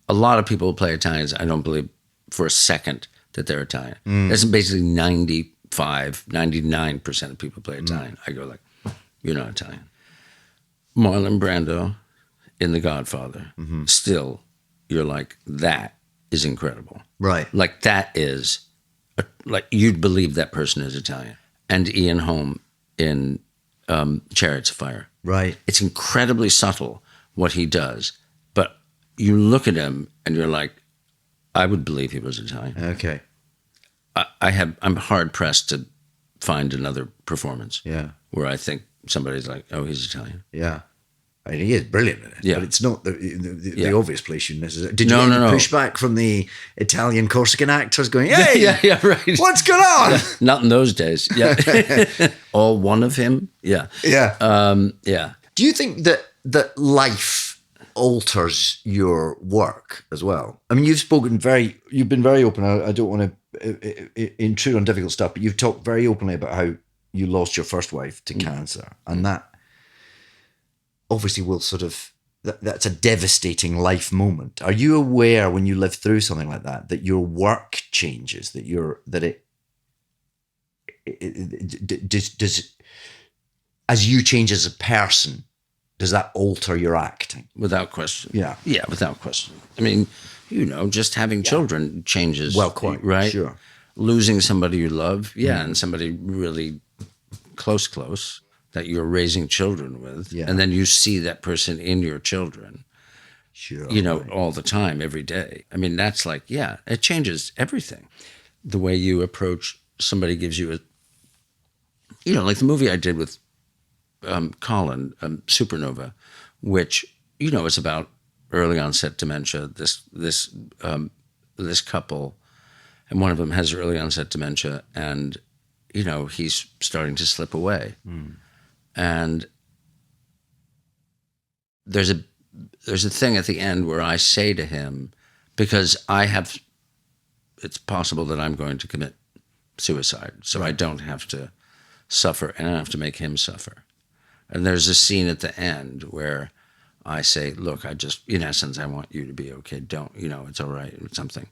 lot of people who play Italians, I don't believe for a second that they're Italian. That's basically 99% of people play Italian. I go like, you're not Italian. Marlon Brando in The Godfather, still, you're like, that is incredible. Right. Like that is, like you'd believe that person is Italian. And Ian Holm in Chariots of Fire. Right. It's incredibly subtle what he does, but you look at him and you're like, I would believe he was Italian. Okay. I'm hard pressed to find another performance. Yeah. Where I think somebody's like, oh, he's Italian. Yeah. I mean, he is brilliant in it, Yeah. but it's not the obvious place you necessarily. Did you No, get any no. pushback from the Italian Corsican actors going, hey, yeah, right. what's going on? Not in those days. Yeah. All one of him. Yeah. Yeah. Yeah. Do you think that life alters your work as well? I mean, you've been very open. I don't want to intrude on difficult stuff, but you've talked very openly about how you lost your first wife to cancer, and that obviously will sort of, that's a devastating life moment. Are you aware when you live through something like that your work changes, does as you change as a person, does that alter your acting? Without question. Yeah. Yeah, without question. I mean, just having children changes. Well, quite, right. sure. Losing somebody you love, and somebody really close that you're raising children with, and then you see that person in your children, sure, right. All the time, every day. I mean, that's like, it changes everything. The way you approach somebody gives you like the movie I did with Colin, Supernova, which is about early onset dementia. This couple, and one of them has early onset dementia, and he's starting to slip away. And there's a thing at the end where I say to him, because it's possible that I'm going to commit suicide, so I don't have to suffer, and I don't have to make him suffer. And there's a scene at the end where I say, look, in essence, I want you to be okay. Don't, it's all right, or something.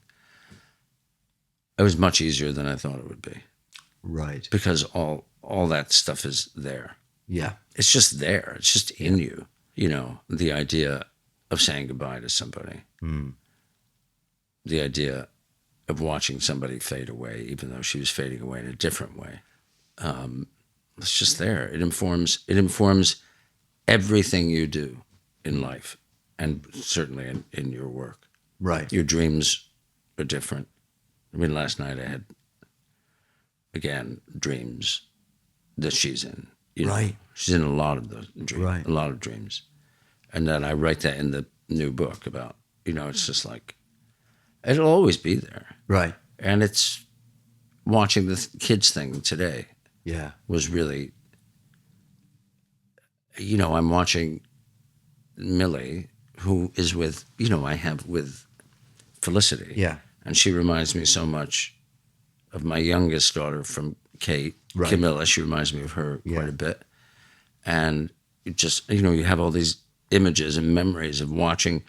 It was much easier than I thought it would be. Right. Because all that stuff is there. Yeah. It's just there. It's just in you. The idea of saying goodbye to somebody. The idea of watching somebody fade away, even though she was fading away in a different way. It's just there. It informs everything you do in life, and certainly in your work. Right. Your dreams are different. I mean, last night I had, again, dreams that she's in. Right. She's in a lot of those dreams, right. A lot of dreams. And then I write that in the new book about, it's just like, it'll always be there. Right. And it's watching the kids thing today. Yeah. Was really, I'm watching Millie, who is with, I have with Felicity. Yeah. And she reminds me so much of my youngest daughter from Kate, right. Camilla. She reminds me of her quite a bit. And it just, you have all these images and memories of watching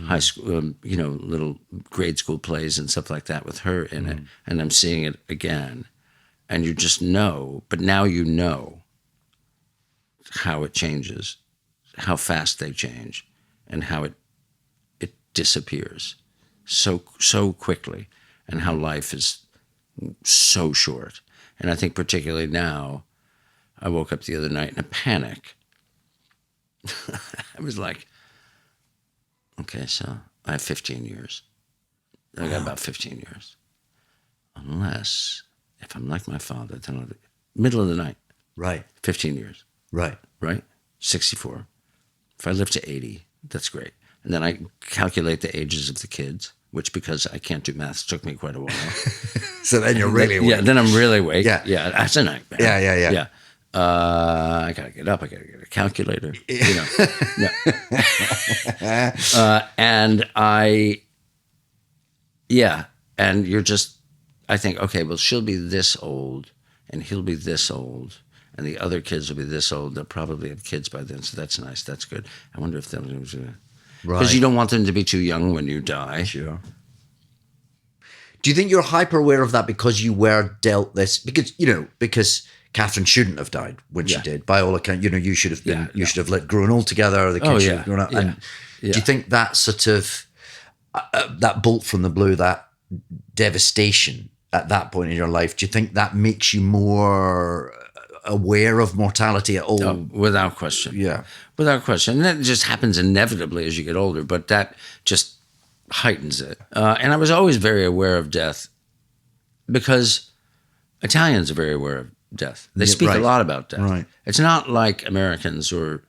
high school, little grade school plays and stuff like that with her in it. And I'm seeing it again. And you just know, but now you know how it changes, how fast they change, and how it disappears so quickly, and how life is so short. And I think particularly now, I woke up the other night in a panic. I was like, okay, so I have 15 years. I got about 15 years. Unless if I'm like my father, then I'll, middle of the night, Right. 15 years, Right. right? 64. If I live to 80, that's great. And then I calculate the ages of the kids, which, because I can't do maths, took me quite a while. So then you're really Yeah, then I'm really awake. Yeah. Yeah, that's a nightmare. Yeah. Yeah. I got to get up. I got to get a calculator. You know. And and you're just, I think, okay, well, she'll be this old and he'll be this old and the other kids will be this old. They'll probably have kids by then, so that's nice. That's good. I wonder if they'll, because you don't want them to be too young when you die. Sure. Do you think you're hyper aware of that because you were dealt this? Because Catherine shouldn't have died when she did. By all accounts, you should have been, should have grown old together. The kids should have grown up. Yeah. And do you think that sort of that bolt from the blue, that devastation at that point in your life, do you think that makes you more aware of mortality at all? Oh, without question. Yeah. Without question. And that just happens inevitably as you get older, but that just heightens it. And I was always very aware of death because Italians are very aware of death. They speak a lot about death. Right. It's not like Americans or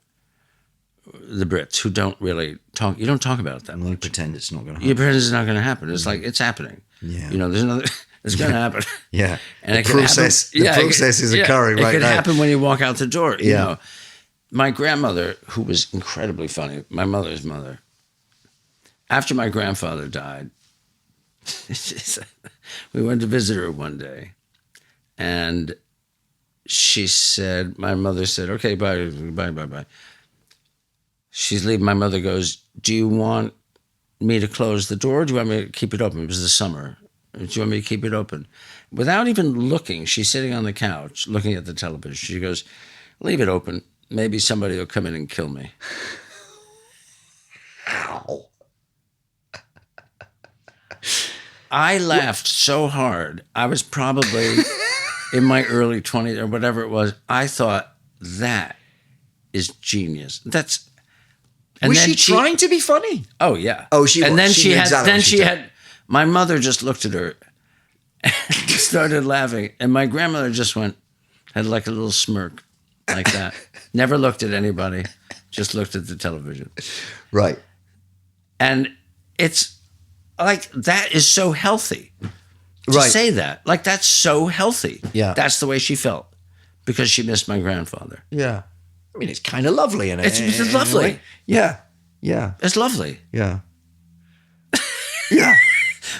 the Brits who don't really talk. You don't talk about that. You pretend it's not going to happen. You pretend it's not going to happen. It's like, it's happening. Yeah. There's another... It's going to happen. Yeah. And the process is occurring right now. It could happen when you walk out the door. You Yeah. know. My grandmother, who was incredibly funny, my mother's mother, after my grandfather died, we went to visit her one day. And she said, my mother said, okay, bye. She's leaving. My mother goes, do you want me to close the door? Or do you want me to keep it open? It was the summer. Do you want me to keep it open? Without even looking, she's sitting on the couch looking at the television. She goes, leave it open. Maybe somebody will come in and kill me. Ow. I laughed so hard. I was probably in my early 20s or whatever it was. I thought, that is genius. And was then she trying to be funny? Oh, yeah. Oh, she was. And then She knew exactly what she did. my mother just looked at her and started laughing. And my grandmother just had like a little smirk like that. Never looked at anybody, just looked at the television. Right. And it's like, that is so healthy to say that. Like, that's so healthy. Yeah. That's the way she felt because she missed my grandfather. Yeah. I mean, it's kind of lovely in it. It's lovely. Yeah. Yeah. It's lovely. Yeah. Yeah.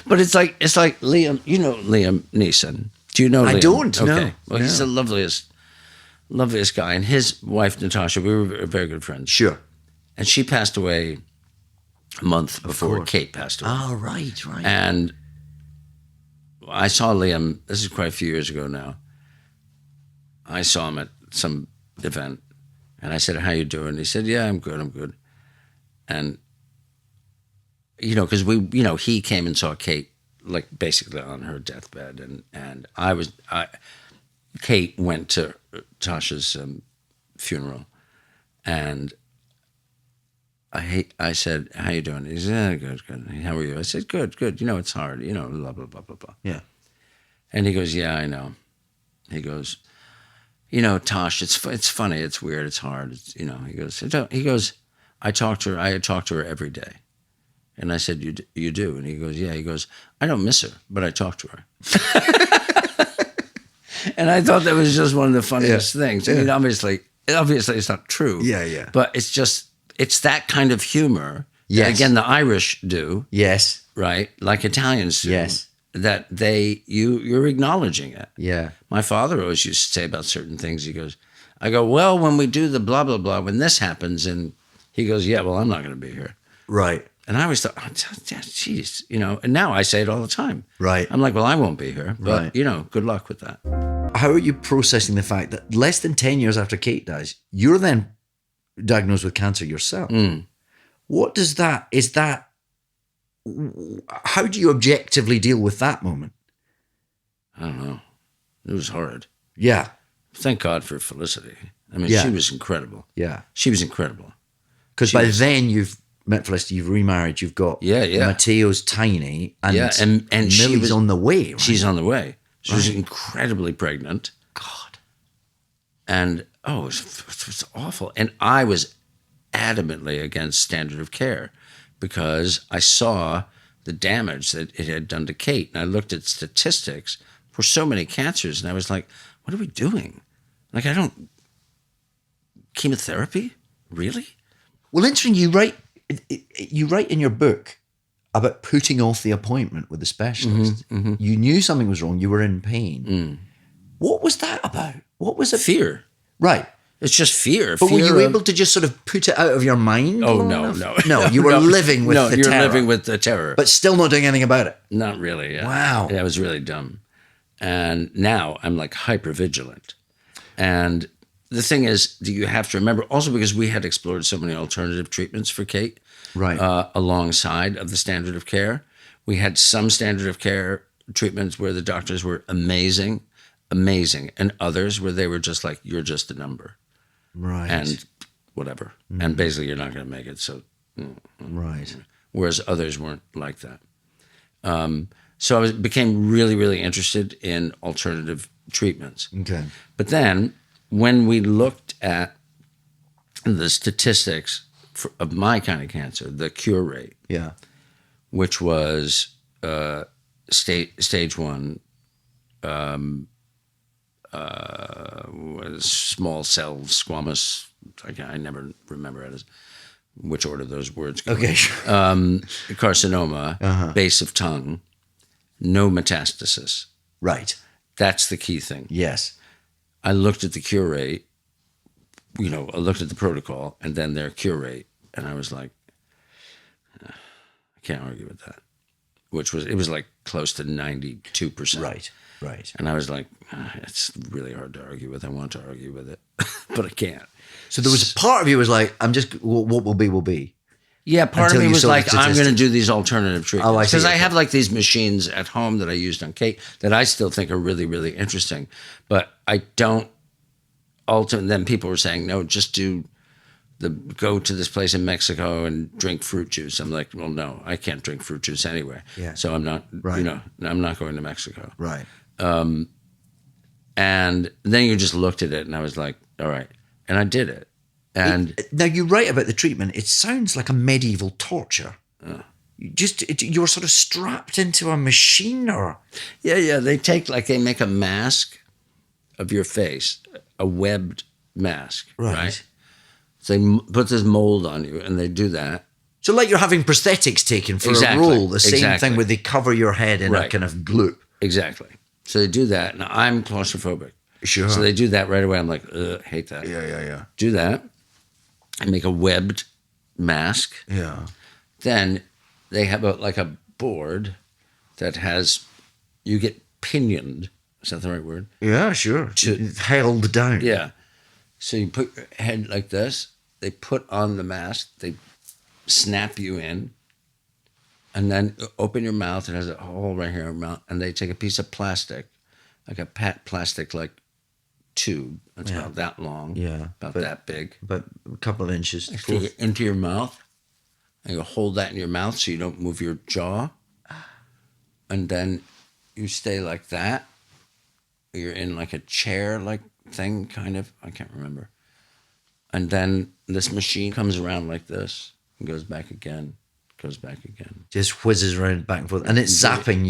But it's like Liam, Liam Neeson. Do you know Liam? I don't, no. Okay. Well, he's the loveliest guy. And his wife, Natasha, we were very good friends. Sure. And she passed away a month before Kate passed away. Oh, right. And I saw Liam, this is quite a few years ago now. I saw him at some event. And I said, how you doing? He said, yeah, I'm good. And, because he came and saw Kate, like, basically on her deathbed. And Kate went to Tasha's funeral. And I said, how you doing? He said, yeah, good. How are you? I said, good. It's hard, blah, blah, blah, blah, blah. Yeah. And he goes, yeah, I know. He goes, Tosh, it's funny, it's weird, it's hard. He goes, I talk to her every day. And I said, you do? And he goes, yeah. He goes, I don't miss her, but I talk to her. And I thought that was just one of the funniest things. I mean, obviously it's not true. Yeah. But it's that kind of humor Yes. that, again, the Irish do. Yes. Right? Like Italians do. Yes. That you're acknowledging it. Yeah. My father always used to say about certain things. He goes, I go, well, when we do the blah, blah, blah, when this happens, and he goes, yeah, well, I'm not going to be here. Right. And I always thought, oh, geez, and now I say it all the time. Right. I'm like, well, I won't be here, but, Right. Good luck with that. How are you processing the fact that less than 10 years after Kate dies, you're then diagnosed with cancer yourself? What does how do you objectively deal with that moment? I don't know. It was hard. Yeah. Thank God for Felicity. I mean, Yeah. she was incredible. Yeah. She was incredible. Because by then you've met Felicity, you've remarried, you've got Yeah. Matteo's tiny, and Yeah, and she Millie's was on the way, right? She's on the way. She was incredibly pregnant. God. And, it was awful. And I was adamantly against standard of care because I saw the damage that it had done to Kate. And I looked at statistics for so many cancers, and I was like, what are we doing? Like, chemotherapy? Really? Well, interesting. You write in your book about putting off the appointment with the specialist. You knew something was wrong. You were in pain. What was that about? What was it? Fear. Right. It's just fear. But were Fear you of- able to just sort of put it out of your mind? Oh, long no, enough? no. No, you were living with the you're terror. living with the terror. But still not doing anything about it. Not really. Yeah. Wow. Yeah, it was really dumb. And now I'm like hyper vigilant. And the thing is, you have to remember, also because we had explored so many alternative treatments for Kate, Right. Alongside of the standard of care. We had some standard of care treatments where the doctors were amazing, and others where they were just like, you're just a number. Right. And whatever. And basically you're not going to make it. So, right. whereas others weren't like that. So I became really, really interested in alternative treatments. Okay. But then when we looked at the statistics of my kind of cancer, the cure rate, Yeah. which was stage 1, was small cell squamous. I never remember which order those words go. Okay. Sure. Carcinoma, base of tongue, no metastasis. Right. That's the key thing. Yes. I looked at the cure rate, I looked at the protocol and then their cure rate, and I was like, I can't argue with that. It was like close to 92%. Right. Right. And I was like, it's really hard to argue with. I want to argue with it, but I can't. So there was a part of you was like, I'm just, what will be, will be. Yeah, part Until of me you was saw the like, I'm going to statistics. do these alternative treatments. Oh, I see. Because I have like these machines at home that I used on Kate that I still think are really, really interesting. But I don't then people were saying, no, just go to this place in Mexico and drink fruit juice. I'm like, well, no, I can't drink fruit juice anyway. Yeah. So I'm not, Right. I'm not going to Mexico. Right. And then you just looked at it and I was like, all right. And I did it. And Now you write about the treatment. It sounds like a medieval torture. You were sort of strapped into a machine, or yeah, they make a mask of your face, a webbed mask, right? So they put this mold on you, and they do that. so like you're having prosthetics taken for Exactly, a role. The same exactly. thing where they cover your head in a Right. kind of gloop. Exactly. So they do that. Now I'm claustrophobic. Sure. So they do that right away. I'm like, ugh, hate that. Yeah. Do that. And make a webbed mask. Yeah. Then they have a board that you get pinioned. Is that the right word? Yeah, sure. It's held down. Yeah. So you put your head like this. They put on the mask. They snap you in. And then open your mouth. It has a hole right here in your mouth. And they take a piece of plastic, like a plastic tube. It's about that long. Yeah, About but- that big. But a couple of inches. Stick it into your mouth. And you hold that in your mouth so you don't move your jaw. And then you stay like that. You're in like a chair thing, kind of. I can't remember. And then this machine comes around like this and goes back again, Just whizzes around back and forth. And it's zapping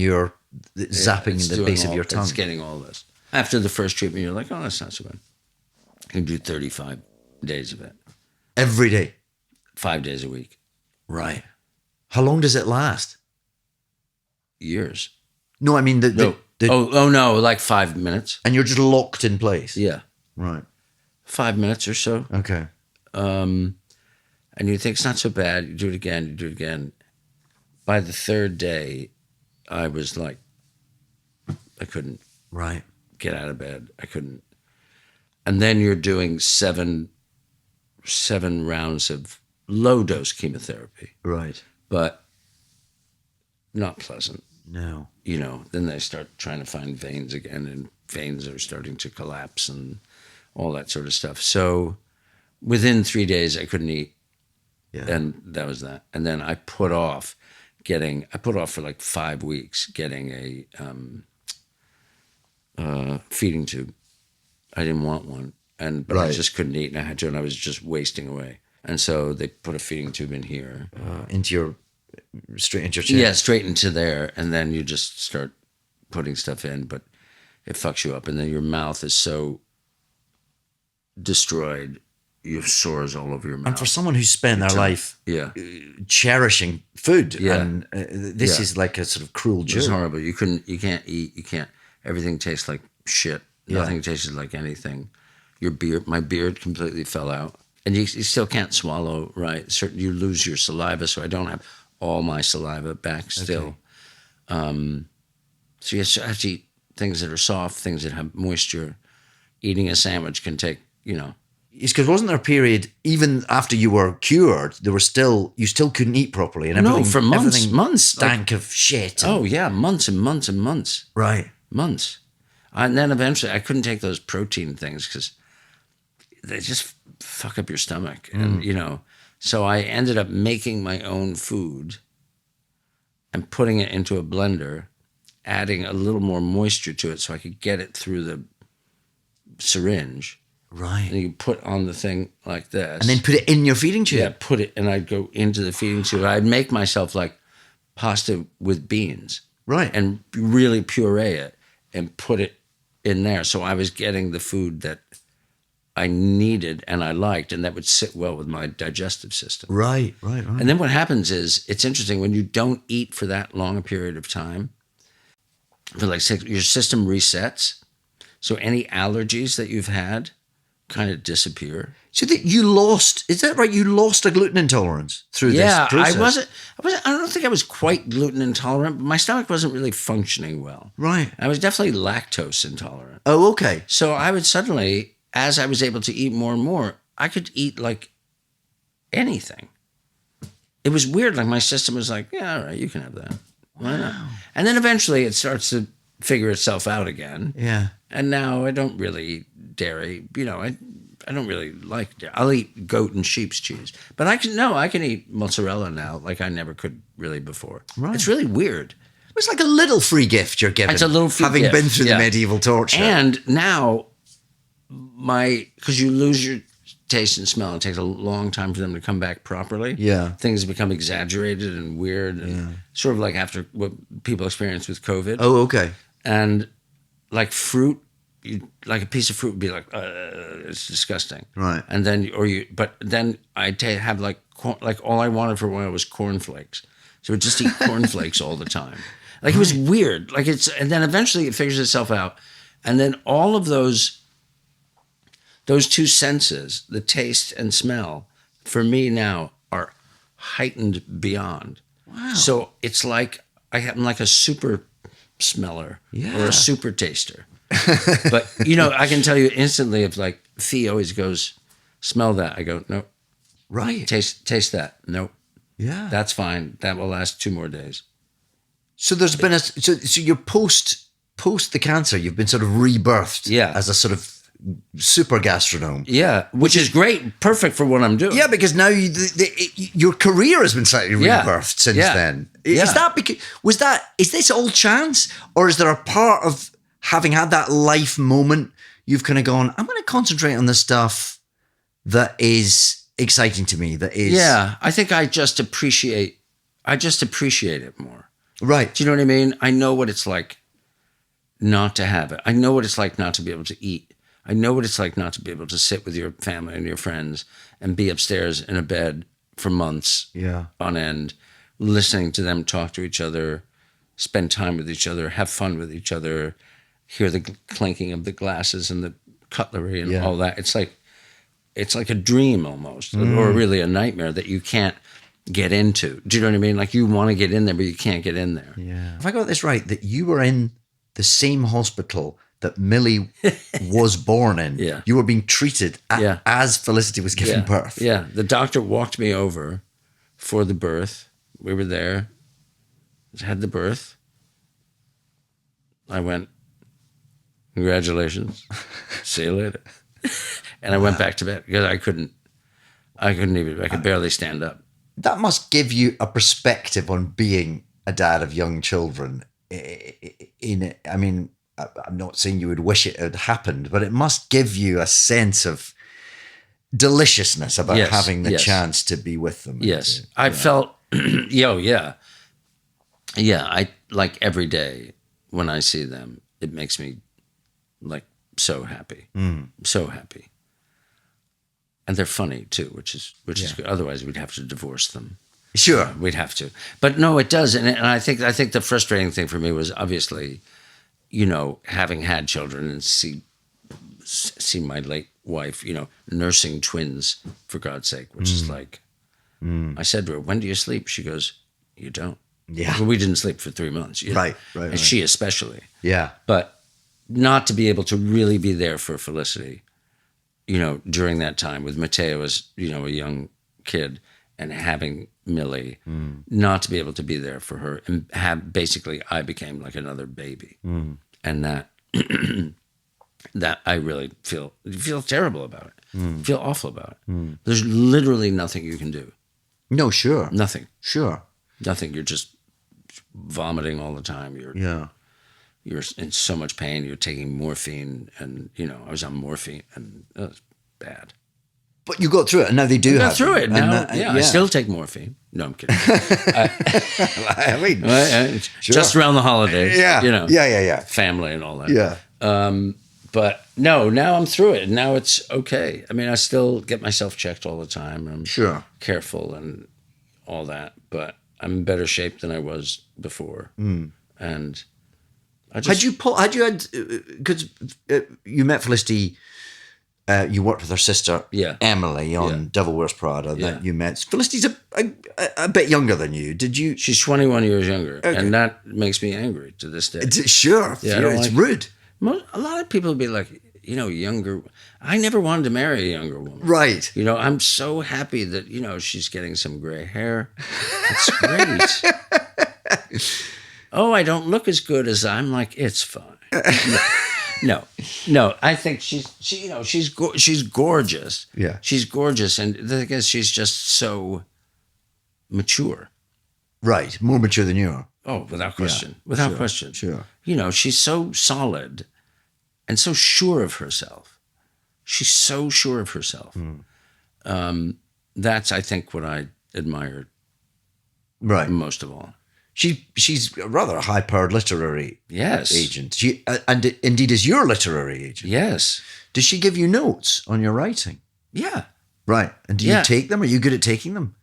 It's the doing base of your tongue. It's getting all this. After the first treatment, you're like, oh, that's not so bad. You can do 35 days of it, Every day. 5 days a week, Right. How long does it last? years. No, I mean, No. No, like 5 minutes. and you're just locked in place. Yeah. Right. 5 minutes or so. Okay. And you think it's not so bad. You do it again. By the third day, I was like, I couldn't Right. get out of bed. I couldn't. And then you're doing seven rounds of low dose chemotherapy, Right. but not pleasant. No. Then they start trying to find veins again, and veins are starting to collapse and all that sort of stuff. So within 3 days, I couldn't eat. Yeah. And that was that. And then I put off for like 5 weeks getting feeding tube. I didn't want one, but I just couldn't eat, and I had to, and I was just wasting away. And so they put a feeding tube in here, straight into your chest. Yeah, straight into there, and then you just start putting stuff in, but it fucks you up, and then your mouth is so destroyed. You have sores all over your mouth. And for someone who's spent their life cherishing food, and this is like a sort of cruel joke. It's horrible. You can't eat. You can't. Everything tastes like shit. Nothing tasted like anything. My beard completely fell out, and you still can't swallow. Right, you lose your saliva, so I don't have all my saliva back still. Okay. So you have to eat things that are soft, things that have moisture. Eating a sandwich can take, It's because wasn't there a period, even after you were cured, you still couldn't eat properly, and everything, for months stank of shit. Months and months and months. Right. Months. And then eventually I couldn't take those protein things because they just fuck up your stomach. And, so I ended up making my own food and putting it into a blender, adding a little more moisture to it so I could get it through the syringe. Right. And you put on the thing like this. And then put it in your feeding tube. Yeah, put it, and I'd go into the feeding tube. I'd make myself like pasta with beans. Right. And really puree it and put it in there. So I was getting the food that I needed and I liked, and that would sit well with my digestive system. Right. And then what happens is, it's interesting, when you don't eat for that long a period of time, for like 6, your system resets. So any allergies that you've had kind of disappear. So that you lost, is that right? You lost a gluten intolerance through this process? I don't think I was quite gluten intolerant, but my stomach wasn't really functioning well. Right. I was definitely lactose intolerant. Oh, okay. So I would suddenly, as I was able to eat more and more, I could eat like anything. It was weird. Like my system was like, yeah, all right, you can have that. Why not? And then eventually it starts to figure itself out again. Yeah. And now I don't really eat dairy. I don't really like dairy. I'll eat goat and sheep's cheese. But I can eat mozzarella now like I never could really before. Right. It's really weird. It's like a little free gift you're given. It's a little free having gift. Been through the medieval torture. And now, because you lose your taste and smell, it takes a long time for them to come back properly. Yeah. Things become exaggerated and weird, and sort of like after what people experience with COVID. Oh, okay. And like fruit, like a piece of fruit would be like, it's disgusting. Right. And then, but then I'd have like all I wanted for a while was cornflakes. So I'd just eat cornflakes all the time. Like it was weird. And then eventually it figures itself out. And then all of those two senses, the taste and smell, for me now are heightened beyond. Wow. So it's like I'm like a super smeller or a super taster. But, I can tell you instantly, if like Fee always goes, smell that. I go, nope. Right. Taste that. Nope. Yeah. That's fine. That will last 2 more days. So there's been so you're post the cancer, you've been sort of rebirthed as a sort of super gastronome. Yeah, which is great, perfect for what I'm doing. Yeah, because now your career has been slightly rebirthed since then. Is that is this all chance, or is there a part of having had that life moment you've kind of gone, I'm going to concentrate on the stuff that is exciting to me, that is... Yeah, I think I just appreciate it more. Right. Do you know what I mean? I know what it's like not to have it. I know what it's like not to be able to eat. I know what it's like not to be able to sit with your family and your friends and be upstairs in a bed for months on end, listening to them talk to each other, spend time with each other, have fun with each other, hear the clinking of the glasses and the cutlery and all that. It's like a dream almost, or really a nightmare that you can't get into. Do you know what I mean? Like you want to get in there, but you can't get in there. Yeah. Have I got this right, that you were in the same hospital that Millie was born in? Yeah. You were being treated as Felicity was giving birth. Yeah. The doctor walked me over for the birth. We were there, had the birth. I went, congratulations. See you later. And I went back to bed because I couldn't even, I could barely stand up. That must give you a perspective on being a dad of young children. I mean, I'm not saying you would wish it had happened, but it must give you a sense of deliciousness about Yes, having the yes. chance to be with them. Yes. I felt, yeah. I like every day when I see them, it makes me like so happy, so happy. And they're funny too, which is good. Otherwise we'd have to divorce them. Sure. We'd have to. But no, it does. And I think the frustrating thing for me was obviously, having had children and see my late wife, nursing twins, for God's sake, which is like, I said to her, when do you sleep? She goes, you don't. Yeah. Well, we didn't sleep for 3 months. Right. And she especially. Yeah. But not to be able to really be there for Felicity, during that time with Mateo as, a young kid and having Millie, not to be able to be there for her and basically I became like another baby. And that, that I really feel terrible about it. Feel awful about it. There's literally nothing you can do. No, sure. Nothing. Sure. Nothing. You're just vomiting all the time. You're in so much pain. You're taking morphine, and I was on morphine, and it was bad. But you got through it, and now they do. Got through you. it. Now, I still take morphine. No, I'm kidding. I mean, just around the holidays. Yeah. Yeah. Family and all that. Yeah. But no, now I'm through it. Now it's okay. I mean, I still get myself checked all the time. I'm careful and all that, but I'm in better shape than I was before. And I just... because you met Felicity, you worked with her sister, Emily, on Devil Wears Prada, that you met. Felicity's a bit younger than you. Did you? She's 21 years younger, and that makes me angry to this day. Sure. Yeah, it's rude. A lot of people would be like, younger. I never wanted to marry a younger woman. Right. I'm so happy that, she's getting some gray hair. It's great. Oh, I don't look as good as I'm like, it's fine. No. I think she's gorgeous. Yeah. She's gorgeous. And the thing is, she's just so mature. Right. More mature than you are. Oh, without question. Without question. Sure. She's so solid and so sure of herself. She's so sure of herself. That's, I think, what I admire most of all. She's a rather high-powered literary agent. She and indeed is your literary agent. Yes. Does she give you notes on your writing? Yeah. Right. And do you take them? Are you good at taking them?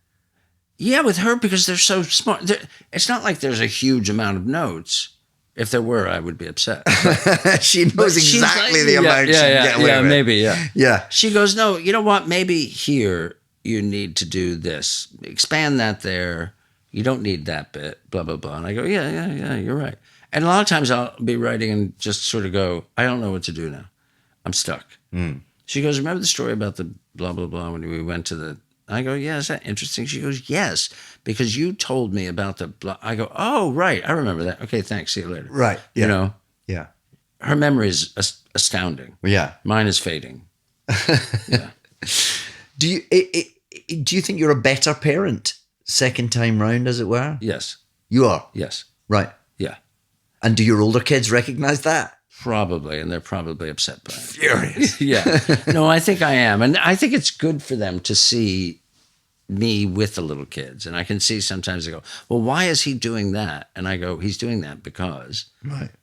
Yeah, with her, because they're so smart. It's not like there's a huge amount of notes. If there were, I would be upset. She knows exactly the amount she can get away with. Yeah, maybe, yeah. Yeah. She goes, no, you know what? Maybe here you need to do this. Expand that there. You don't need that bit, blah, blah, blah. And I go, yeah, you're right. And a lot of times I'll be writing and just sort of go, I don't know what to do now. I'm stuck. She goes, remember the story about the blah, blah, blah when we went to the... I go, yeah, is that interesting? She goes, yes, because you told me about the blah. I go, oh, right, I remember that. Okay, thanks, see you later. Right, yeah. Yeah. Her memory is astounding. Yeah. Mine is fading. Yeah. Do you think you're a better parent second time round, as it were? Yes. You are? Yes. Right. Yeah. And do your older kids recognize that? Probably, and they're probably upset by it. Furious. Yeah. No, I think I am. And I think it's good for them to see me with the little kids. And I can see sometimes they go, well, why is he doing that? And I go, he's doing that because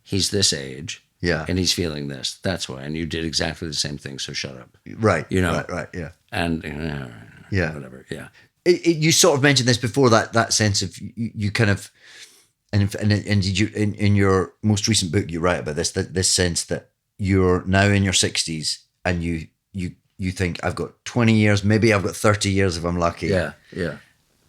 he's this age. Yeah. And he's feeling this. That's why. And you did exactly the same thing, so shut up. Right. Right, yeah. And, yeah. whatever, yeah. You sort of mentioned this before, that sense of you kind of... And did you in your most recent book you write about this sense that you're now in your 60s and you think I've got 20 years, maybe I've got 30 years if I'm lucky. Yeah.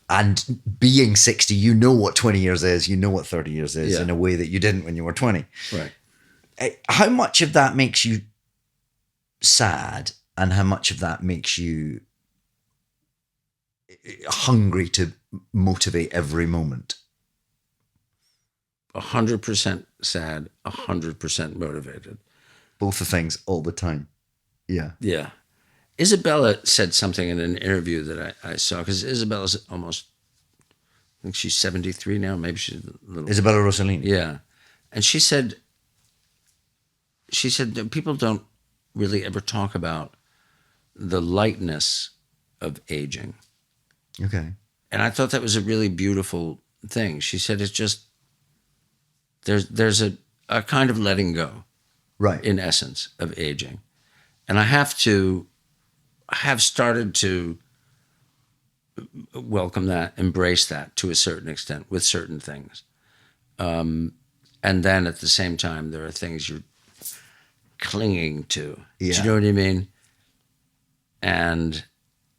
And being 60, you know what 20 years is, you know what 30 years is in a way that you didn't when you were 20. Right. How much of that makes you sad, and how much of that makes you hungry to motivate every moment? 100% sad, 100% motivated. Both the things all the time. Yeah. Yeah. Isabella said something in an interview that I saw, because Isabella's almost, I think she's 73 now, maybe she's a little... Isabella Rossellini. Yeah. And she said, she said that people don't really ever talk about the lightness of aging. Okay. And I thought that was a really beautiful thing. She said it's just, there's a kind of letting go, Right. in essence, of aging. And I have started to welcome that, embrace that to a certain extent with certain things. And then at the same time, there are things you're clinging to. Yeah. Do you know what I mean? And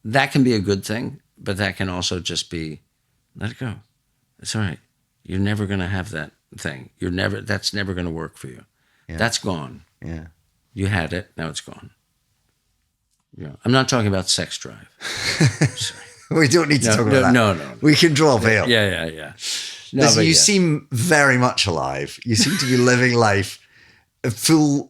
that can be a good thing, but that can also just be, let it go. It's all right. You're never going to have that thing. That's never going to work for you. Yeah. That's gone. Yeah. You had it, now it's gone. Yeah. I'm not talking about sex drive. Sorry. We don't need to talk about that. No. We can draw a veil. Yeah. No, Listen, but you yeah. seem very much alive. You seem to be living life at full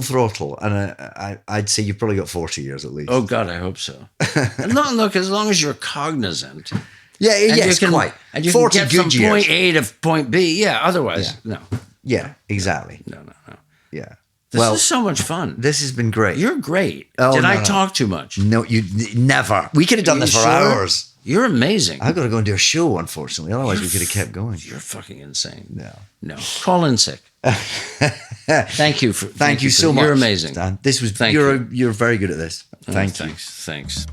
throttle, and I'd say you've probably got 40 years at least. Oh God, I hope so. And look, as long as you're cognizant. Yeah, And yes, you can, quite. And you 40 can get from good years. point A to point B. Yeah, otherwise, no. Yeah, exactly. No. Yeah. This is so much fun. This has been great. You're great. Oh, Did no, I no. talk too much? No, you never. We could have done Are you this for sure? hours. You're amazing. I've got to go and do a show, unfortunately. Otherwise, we could have kept going. You're fucking insane. No. Call in sick. Thank you Thank you so much. You're amazing. Stan. This was. Thank You're very good at this. Thank you. Thanks.